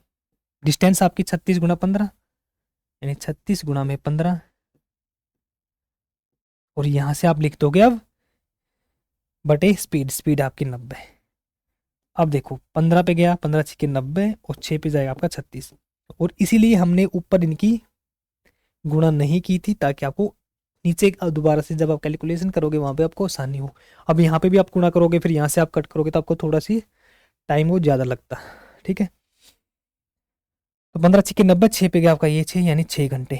डिस्टेंस आपकी 36 गुना 15, यानी 36 गुना में 15, और यहां से आप लिख दोगे अब बटे स्पीड, स्पीड आपकी 90। अब देखो 15 पे गया, 15 छिके 90 और 6 पे जाएगा आपका 36, और इसीलिए हमने ऊपर इनकी गुणा नहीं की थी ताकि आपको नीचे दोबारा से जब आप कैलकुलेशन करोगे वहां पे आपको आसानी हो। अब यहाँ पे भी आप गुणा करोगे फिर यहाँ से आप कट करोगे तो आपको थोड़ा सी टाइम वो ज़्यादा लगता। ठीक है, तो 15 छिके 90, 6 पे गया आपका ये 6, यानी 6 घंटे।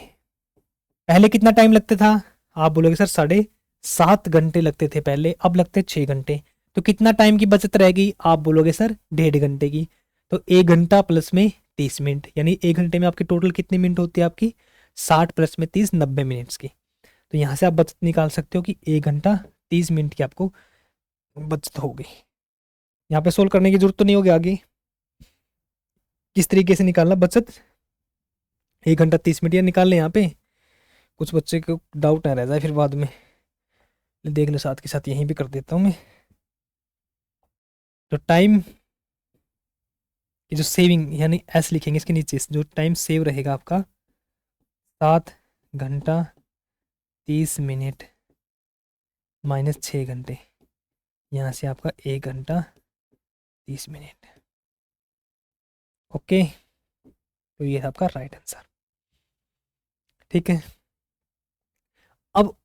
पहले कितना टाइम लगता था? आप बोलोगे सर 7.5 घंटे लगते थे पहले, अब लगते 6 घंटे। तो कितना टाइम की बचत रहेगी? आप बोलोगे सर 1.5 घंटे की। तो 1 घंटा प्लस में 30 मिनट, यानी 1 घंटे में आपकी टोटल कितनी मिनट होती है आपकी? 60 प्लस में 30, 90 मिनट्स की। तो यहाँ से आप बचत निकाल सकते हो कि 1 घंटा 30 मिनट की आपको बचत होगी। यहाँ पे सोल्व करने की जरूरत तो नहीं होगी आगे, किस तरीके से निकालना बचत। 1 घंटा 30 मिनट या निकाल लें। यहाँ पे कुछ बच्चे को डाउट ना रह जाए फिर बाद में, देख लो साथ के साथ यहीं भी कर देता हूँ मैं। तो टाइम की जो सेविंग, यानी एस लिखेंगे इसके नीचे, जो टाइम सेव रहेगा आपका 7 घंटा 30 मिनट माइनस 6 घंटे, यहाँ से आपका 1 घंटा 30 मिनट। ओके, तो ये है आपका राइट आंसर। ठीक है, अब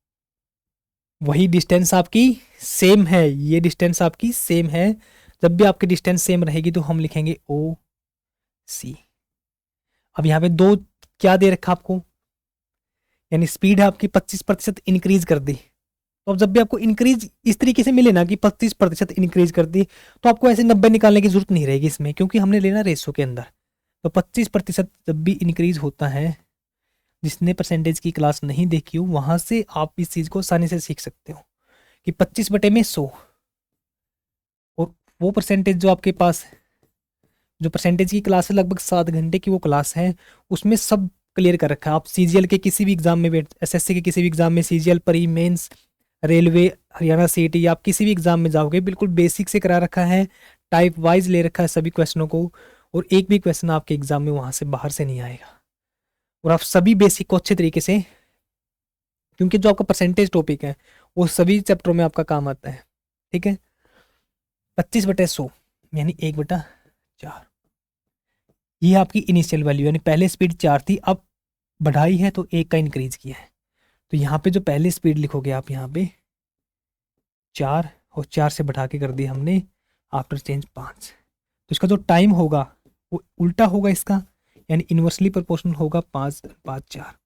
वही डिस्टेंस आपकी सेम है, ये डिस्टेंस आपकी सेम है। जब भी आपकी डिस्टेंस सेम रहेगी तो हम लिखेंगे ओ सी। अब यहाँ पे दो क्या दे रखा आपको, यानी स्पीड है आपकी 25% इंक्रीज कर दी। तो अब जब भी आपको इंक्रीज इस तरीके से मिले ना कि 25% इंक्रीज कर दी, तो आपको ऐसे 90 निकालने की जरूरत नहीं रहेगी इसमें, क्योंकि हमने लेना रेशो के अंदर। तो 25% जब भी इंक्रीज होता है, जिसने परसेंटेज की क्लास नहीं देखी हो वहां से आप इस चीज को आसानी से सीख सकते हो कि 25/100, और वो परसेंटेज जो आपके पास, जो परसेंटेज की क्लास है लगभग 7 घंटे की वो क्लास है, उसमें सब क्लियर कर रखा है। आप सीजीएल के किसी भी एग्जाम में, एसएससी के किसी भी एग्जाम में, सीजीएल परी मेंस, रेलवे, हरियाणा सीईटी, आप किसी भी एग्जाम में जाओगे बिल्कुल बेसिक से करा रखा है, टाइप वाइज ले रखा है सभी क्वेश्चनों को, और एक भी क्वेश्चन आपके एग्जाम में वहां से बाहर से नहीं आएगा। और आप सभी बेसिक को अच्छे तरीके से, क्योंकि जो आपका परसेंटेज टॉपिक है वो सभी चैप्टरों में आपका काम आता है। ठीक है, 25/100 यानी 1/4, ये आपकी इनिशियल वैल्यू, यानी पहले स्पीड 4 थी, अब बढ़ाई है तो 1 का इंक्रीज किया है। तो यहाँ पे जो पहली स्पीड लिखोगे आप यहाँ पे 4, और 4 से बढ़ा के कर दी हमने आफ्टर चेंज 5। तो इसका जो टाइम होगा वो उल्टा होगा इसका, यानी इन्वर्सली प्रोपोर्शनल होगा 5, 5, 4।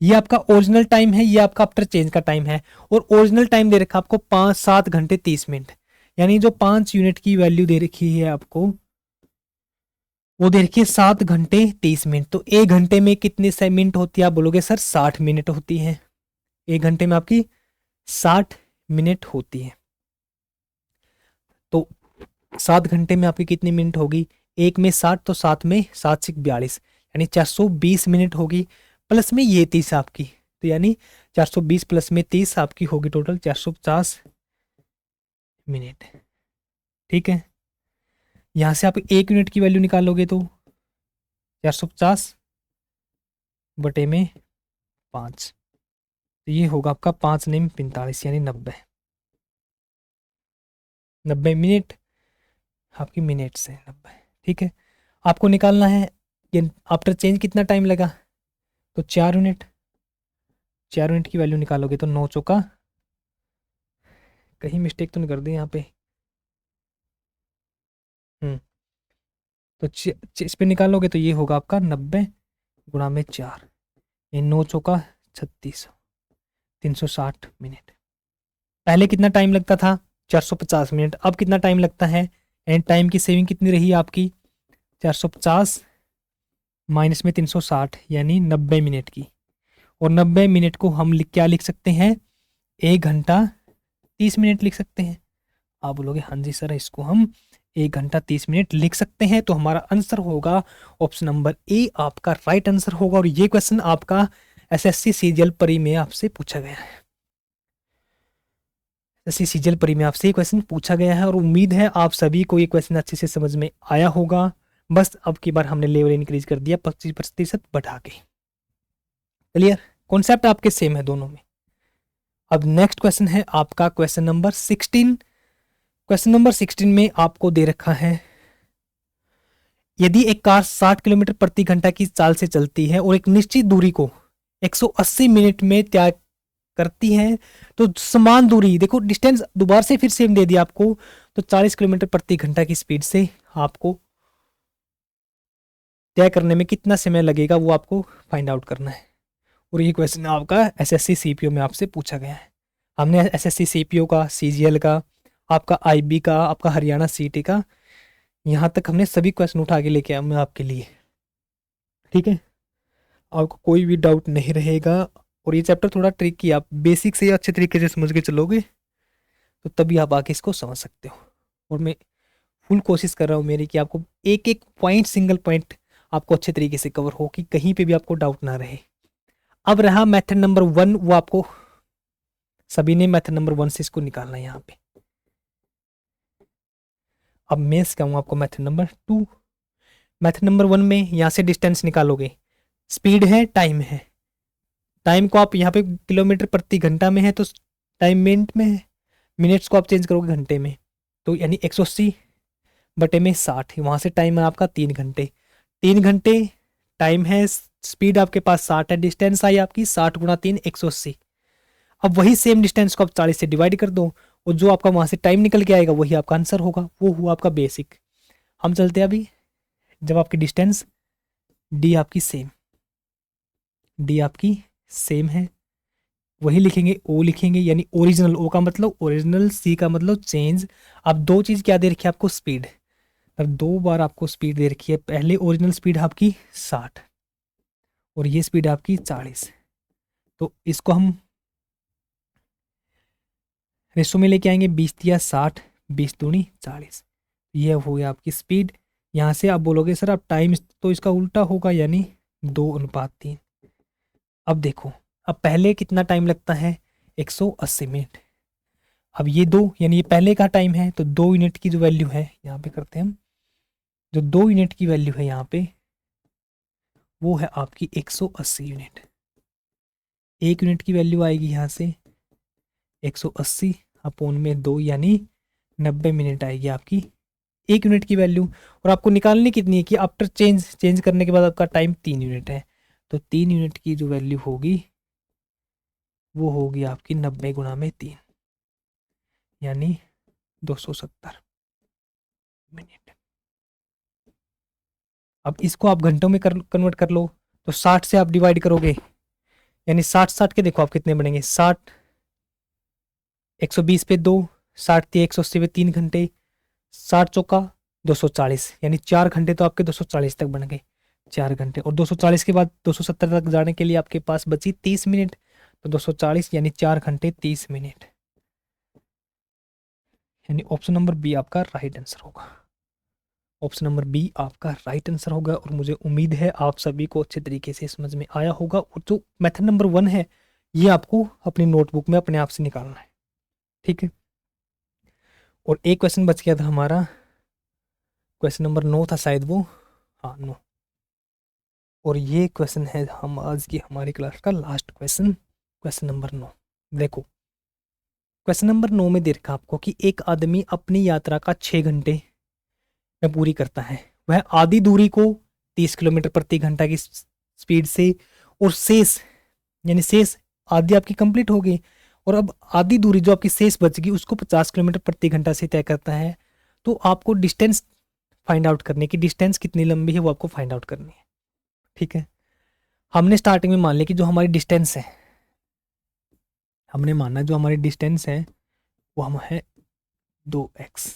ये आपका ओरिजिनल टाइम है, ये आपका आफ्टर चेंज का टाइम है, और ओरिजिनल टाइम दे रखा आपको 7 घंटे 30 मिनट, यानी जो 5 यूनिट की वैल्यू दे रखी है आपको वो दे रखी है 7 घंटे 30 मिनट। तो 1 घंटे में कितने से मिनट होती है? आप बोलोगे सर 60 मिनट होती है। 1 घंटे में आपकी 60 मिनट होती है। तो 7 घंटे में आपकी कितनी मिनट होगी, एक में 60 तो 7 में 7 से 42 यानी 420 मिनट होगी, प्लस में ये 30 आपकी, तो यानी 420 प्लस में 30 आपकी होगी टोटल 450 मिनट। ठीक है, यहाँ से आप 1 यूनिट की वैल्यू निकालोगे तो 450 बटे में 5, तो ये होगा आपका 5 नेम 45 यानी 90 मिनट आपकी मिनट से 90। ठीक है, आपको निकालना है ये आफ्टर चेंज कितना टाइम लगा, तो 4 यूनिट, 4 यूनिट की वैल्यू निकालोगे तो 9 चौका, कहीं मिस्टेक तो नहीं कर दी यहाँ पे, तो इस पे निकालोगे तो ये होगा आपका 90 गुणा में 4, ये 9 चौका 36, 360 मिनट। पहले कितना टाइम लगता था, 450 मिनट, अब कितना टाइम लगता है, एंड टाइम की सेविंग कितनी रही आपकी, 450 माइनस में 360 यानी 90 मिनट की, और 90 मिनट को हम क्या लिख सकते हैं, 1 घंटा 30 मिनट लिख सकते हैं। आप बोलोगे हाँ जी सर इसको हम 1 घंटा 30 मिनट लिख सकते हैं, तो हमारा आंसर होगा ऑप्शन नंबर ए आपका राइट आंसर होगा। और ये क्वेश्चन आपका एसएससी सीजीएल परी में आपसे पूछा गया है, एसएससी सीजीएल परी में आपसे ये क्वेश्चन पूछा गया है, और उम्मीद है आप सभी को ये क्वेश्चन अच्छे से समझ में आया होगा। बस अब की बार हमने लेवल इंक्रीज कर दिया 25% बढ़ा के। क्लियर, कॉन्सेप्ट आपके सेम है दोनों में। अब नेक्स्ट क्वेश्चन है आपका क्वेश्चन नंबर 16। क्वेश्चन नंबर 16 में आपको दे रखा है, यदि एक कार 60 किलोमीटर प्रति घंटा की चाल से चलती है और एक निश्चित दूरी को 180 मिनट में तय करती है, तो समान दूरी, देखो डिस्टेंस दोबारा से फिर सेम दे दिया आपको, तो 40 किलोमीटर प्रति घंटा की स्पीड से आपको तय करने में कितना समय लगेगा वो आपको फाइंड आउट करना है। और ये क्वेश्चन आपका एसएससी सीपीओ में आपसे पूछा गया है। हमने एसएससी सीपीओ का, सीजीएल का, आपका आईबी का, आपका हरियाणा सीटी का, यहाँ तक हमने सभी क्वेश्चन उठा के लेके आए मैं आपके लिए। ठीक है, आपको कोई भी डाउट नहीं रहेगा। और ये चैप्टर थोड़ा ट्रिकी, आप बेसिक से अच्छे तरीके से समझ के चलोगे तो तभी आप आगे इसको समझ सकते हो। और मैं फुल कोशिश कर रहा हूँ मेरी कि आपको एक एक पॉइंट, सिंगल पॉइंट आपको अच्छे तरीके से कवर हो, कि कहीं पे भी आपको डाउट ना रहे। अब रहा मेथड नंबर 1, वो आपको सभी ने मेथड नंबर 1 से इसको निकालना है यहाँ पे। अब मैं सिखाऊंगा आपको मेथड नंबर 2। मेथड नंबर 1 में यहाँ से डिस्टेंस निकालोगे, स्पीड है, टाइम है, टाइम को आप यहाँ पे किलोमीटर प्रति घंटा में है तो टाइम मिनट में है, मिनट्स को आप चेंज करोगे घंटे में, तो यानी 180 बटे में 60, वहाँ से टाइम है आपका 3 घंटे, 3 घंटे टाइम है, स्पीड आपके पास 60 है, डिस्टेंस आई आपकी 60 गुणा 3 180। अब वही सेम डिस्टेंस को आप 40 से डिवाइड कर दो, और जो आपका वहाँ से टाइम निकल के आएगा वही आपका आंसर होगा, वो हुआ आपका बेसिक। हम चलते हैं अभी, जब आपकी डिस्टेंस डी आपकी सेम है, वही लिखेंगे, ओ लिखेंगे यानी ओरिजिनल, ओ का मतलब ओरिजिनल, सी का मतलब चेंज। अब दो चीज़ क्या दे रखी है आपको, स्पीड, अब 2 बार आपको स्पीड दे रखी है, पहले ओरिजिनल स्पीड आपकी 60 और ये स्पीड आपकी 40, तो इसको हम रेशो में लेके आएंगे, 20 दिया 60, 20 दूनी 40, ये हो गया आपकी स्पीड। यहाँ से आप बोलोगे सर अब टाइम तो इसका उल्टा होगा, यानी 2:3। अब देखो, अब पहले कितना टाइम लगता है, 180 मिनट। अब ये 2 यानी ये पहले का टाइम है, तो 2 यूनिट की जो वैल्यू है यहाँ पे करते हैं हम, जो 2 यूनिट की वैल्यू है यहाँ पे वो है आपकी 180 यूनिट। 1 यूनिट की वैल्यू आएगी यहाँ से 180 अपोन में 2 यानी 90 मिनट आएगी आपकी 1 यूनिट की वैल्यू। और आपको निकालनी कितनी है कि आफ्टर चेंज करने के बाद आपका टाइम 3 यूनिट है, तो 3 यूनिट की जो वैल्यू होगी वो होगी आपकी 90 गुणा में 3 यानी 270 मिनट। अब इसको आप घंटों में कन्वर्ट कर लो, तो 60 से आप डिवाइड करोगे, यानी 60 के देखो आप कितने बनेंगे, 60 120 पे 2, 60 180 पे 3 घंटे, 60 चौका 240, यानी 4 घंटे तो आपके 240 तक बन गए, 4 घंटे। और 240 के बाद 270 तक जाने के लिए आपके पास बची 30 मिनट, तो 240 यानी 4 घंटे 30 मिनट, यानी ऑप्शन नंबर बी आपका राइट आंसर होगा। ऑप्शन नंबर बी आपका राइट आंसर होगा। और मुझे उम्मीद है आप सभी को अच्छे तरीके से समझ में आया होगा। और जो मेथड नंबर 1 है ये आपको अपनी नोटबुक में अपने आप से निकालना है, ठीक है। और एक क्वेश्चन बच गया था हमारा, क्वेश्चन नंबर 9 था शायद वो, हाँ 9। और ये क्वेश्चन है हम आज की हमारी क्लास का लास्ट क्वेश्चन, क्वेश्चन नंबर 9। देखो क्वेश्चन नंबर 9 में दे रखा आपको कि एक आदमी अपनी यात्रा का 6 घंटे में पूरी करता है। वह आधी दूरी को 30 किलोमीटर प्रति घंटा की स्पीड से और शेष यानी शेष आधी आपकी कंप्लीट हो गई और अब आधी दूरी जो आपकी शेष बच गई उसको 50 किलोमीटर प्रति घंटा से तय करता है। तो आपको डिस्टेंस फाइंड आउट करने की, डिस्टेंस कितनी लंबी है वो आपको फाइंड आउट करनी है, ठीक है। हमने स्टार्टिंग में मान लिया कि जो हमारी डिस्टेंस है, हमने माना जो हमारी डिस्टेंस है वो हम है 2x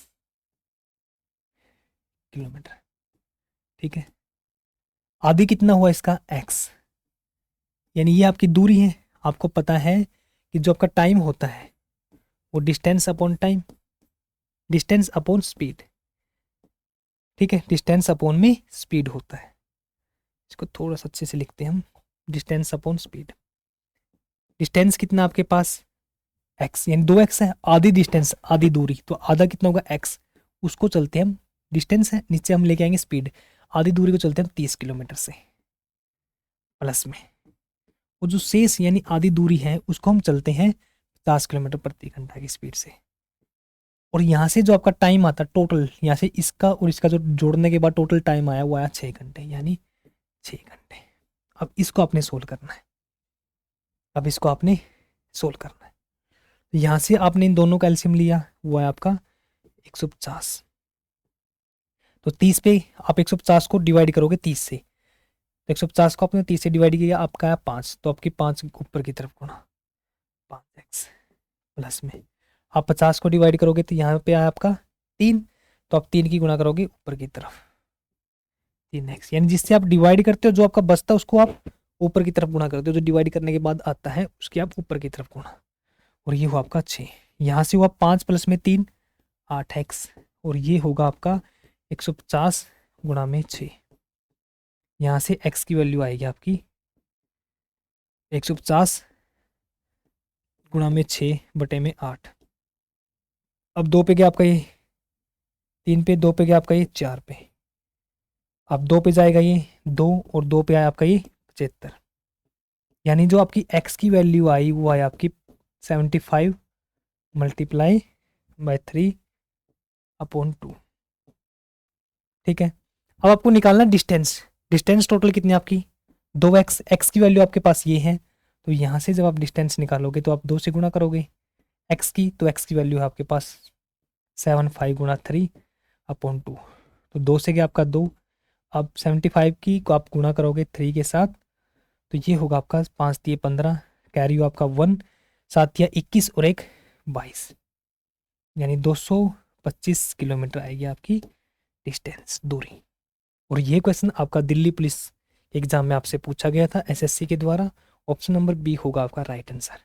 किलोमीटर, ठीक है। आधी कितना हुआ इसका x, यानी ये आपकी दूरी है। आपको पता है कि जो आपका टाइम होता है वो distance upon time, distance upon speed, ठीक है। डिस्टेंस अपॉन में स्पीड होता है। इसको थोड़ा सा अच्छे से लिखते हैं हम, डिस्टेंस अपॉन स्पीड। डिस्टेंस कितना आपके पास x, यानी 2x है। आधी डिस्टेंस आधी दूरी, तो आधा कितना होगा x, उसको चलते हैं हम, डिस्टेंस है नीचे हम लेके आएंगे स्पीड। आधी दूरी को चलते हैं 30 किलोमीटर से प्लस में, और जो शेष यानी आधी दूरी है उसको हम चलते हैं 50 किलोमीटर प्रति घंटा की स्पीड से। और यहाँ से जो आपका टाइम आता है टोटल, यहाँ से इसका और इसका जो जोड़ने के बाद टोटल टाइम आया वो आया 6 घंटे, यानी 6 घंटे। अब इसको आपने सोल्व करना है, अब इसको आपने सोल्व करना है। यहाँ से आपने इन दोनों का एलसीएम लिया, वो है आपका 150। तो 30 पे आप 150 को डिवाइड करोगे 30 से, तो 150 को आपने 30 से डिवाइड किया, आपका है 5, तो आपकी 5 ऊपर की तरफ गुणा 5x प्लस में आप 50 को डिवाइड करोगे तो यहाँ पे आया आपका 3, तो आप 3 की गुणा करोगे ऊपर की तरफ 3x, यानी जिससे आप डिवाइड करते हो जो आपका बचता है उसको आप ऊपर की तरफ गुणा करते हो, जो डिवाइड करने के बाद आता है उसके आप ऊपर की तरफ गुणा। और ये हुआ आपका 6, यहाँ से हुआ 5 प्लस में 3 8x, और ये होगा आपका 150 गुणा में 6। यहाँ से x की वैल्यू आएगी आपकी 150 गुणा में 6 बटे में 8। अब 2 पे गया आपका ये 3 पे, 2 पे गया आपका ये 4 पे, अब 2 पे जाएगा ये 2 और 2 पे आया आपका ये 75, यानी जो आपकी x की वैल्यू आई वो आई आपकी 75 मल्टीप्लाई बाय 3 अपॉन 2, ठीक है। अब आपको निकालना डिस्टेंस, डिस्टेंस टोटल कितनी आपकी 2x, x की वैल्यू आपके पास ये है, तो यहाँ से जब आप डिस्टेंस निकालोगे तो आप 2 से गुणा करोगे x की, तो x की वैल्यू है आपके पास 75 गुणा 3 अपॉन 2, तो 2 से गया आपका 2। अब 75 की को आप गुणा करोगे 3 के साथ, तो ये होगा आपका 5 दिए 15, कैरी हो आपका 1, 7 दिया 21 और 1 22, यानी 225 किलोमीटर आएगी आपकी डिस्टेंस, दूरी। और ये क्वेश्चन आपका दिल्ली पुलिस एग्जाम में आपसे पूछा गया था एसएससी के द्वारा। ऑप्शन नंबर बी होगा आपका राइट आंसर।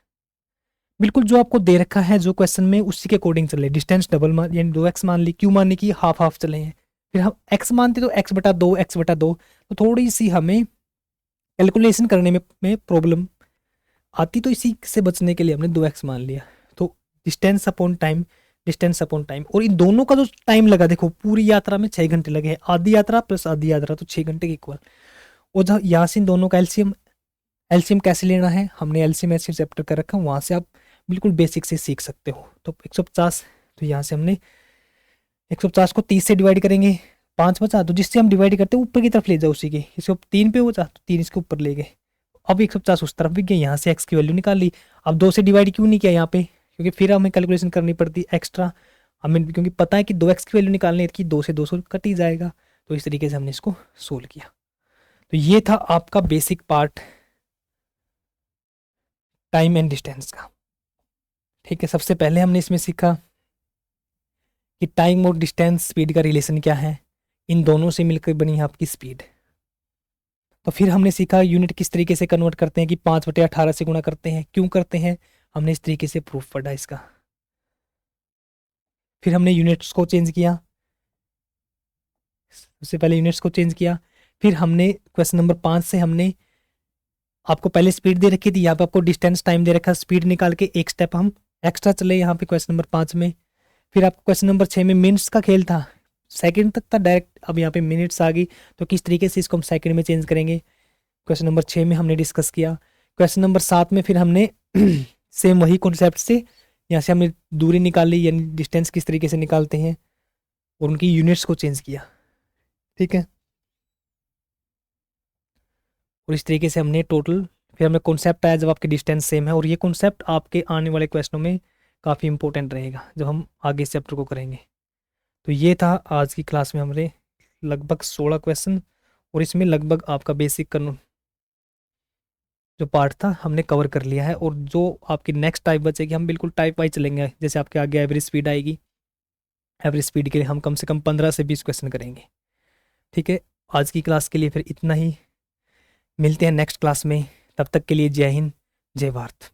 बिल्कुल जो आपको दे रखा है जो क्वेश्चन में उसी के अकॉर्डिंग चले, डिस्टेंस डबल मान यानी 2x मान ली, क्यों मानने की हाफ हाफ चले हैं, फिर हम x मानते तो x/2 तो थोड़ी सी हमें कैलकुलेशन करने में प्रॉब्लम आती, तो इसी से बचने के लिए हमने 2x मान लिया। तो distance upon time, distance upon time, और इन दोनों का जो टाइम लगा देखो पूरी यात्रा में 6 घंटे लगे हैं, आधी यात्रा प्लस आधी यात्रा तो 6 घंटे के इक्वल। और जहाँ यहाँ से इन दोनों का एलसीएम, एलसीएम कैसे लेना है हमने एलसीएम ऐसे चैप्टर कर रखा है, वहाँ से आप बिल्कुल बेसिक से सीख सकते हो। तो 150, तो यहाँ से हमने 150 को 30 से डिवाइड करेंगे, 5 बचा, तो जिससे हम डिवाइड करते हैं ऊपर की तरफ ले जाओ उसी के, इसको 3 पे बचा तो 3 इसके ऊपर ले गए। अब 150 उस तरफ भी गए, यहाँ से x की वैल्यू निकाल ली। अब 2 से डिवाइड क्यों नहीं किया यहाँ पे, क्योंकि फिर हमें कैलकुलेशन करनी पड़ती एक्स्ट्रा, हमें क्योंकि पता है कि 2x की वैल्यू निकालनी है कि 2 से 200 कट ही जाएगा। तो इस तरीके से हमने इसको सोल्व किया। तो ये था आपका basic part time and distance का, ठीक है। सबसे पहले हमने इसमें सीखा कि टाइम और डिस्टेंस स्पीड का रिलेशन क्या है, इन दोनों से मिलकर बनी है आपकी स्पीड। तो फिर हमने सीखा यूनिट किस तरीके से कन्वर्ट करते हैं कि 5/18 से गुणा करते हैं, क्यों करते हैं, हमने इस तरीके से प्रूफ पढ़ा इसका। फिर हमने यूनिट्स को चेंज किया, उससे पहले यूनिट्स को चेंज किया। फिर हमने क्वेश्चन नंबर 5 से हमने आपको पहले स्पीड दे रखी थी, यहाँ पे आपको डिस्टेंस टाइम दे रखा, स्पीड निकाल के एक स्टेप हम एक्स्ट्रा चले यहाँ पे क्वेश्चन नंबर 5 में। फिर आपको क्वेश्चन नंबर 6 में मिनट्स का खेल था, सेकंड तक था डायरेक्ट, अब यहाँ पे मिनट्स आ गई, तो किस तरीके से इसको हम सेकंड में चेंज करेंगे, क्वेश्चन नंबर 6 में हमने डिस्कस किया। क्वेश्चन नंबर 7 में फिर हमने सेम वही कॉन्सेप्ट से यहाँ से हमने दूरी निकाली, यानी डिस्टेंस किस तरीके से निकालते हैं, और उनकी यूनिट्स को चेंज किया। ठीक है, और इस तरीके से हमने टोटल, फिर हमें कॉन्सेप्ट आया जब आपकी डिस्टेंस सेम है, और ये कॉन्सेप्ट आपके आने वाले क्वेश्चनों में काफ़ी इंपॉर्टेंट रहेगा जब हम आगे इस चैप्टर को करेंगे। तो ये था आज की क्लास में हमारे लगभग 16 क्वेश्चन, और इसमें लगभग आपका बेसिक जो पार्ट था हमने कवर कर लिया है। और जो आपकी नेक्स्ट टाइप बचेगी, हम बिल्कुल टाइप वाइज चलेंगे। जैसे आपके आगे एवरेज स्पीड आएगी, एवरेज स्पीड के लिए हम कम से कम 15 से 20 क्वेश्चन करेंगे। ठीक है, आज की क्लास के लिए फिर इतना ही, मिलते हैं नेक्स्ट क्लास में, तब तक के लिए जय हिंद, जय भारत।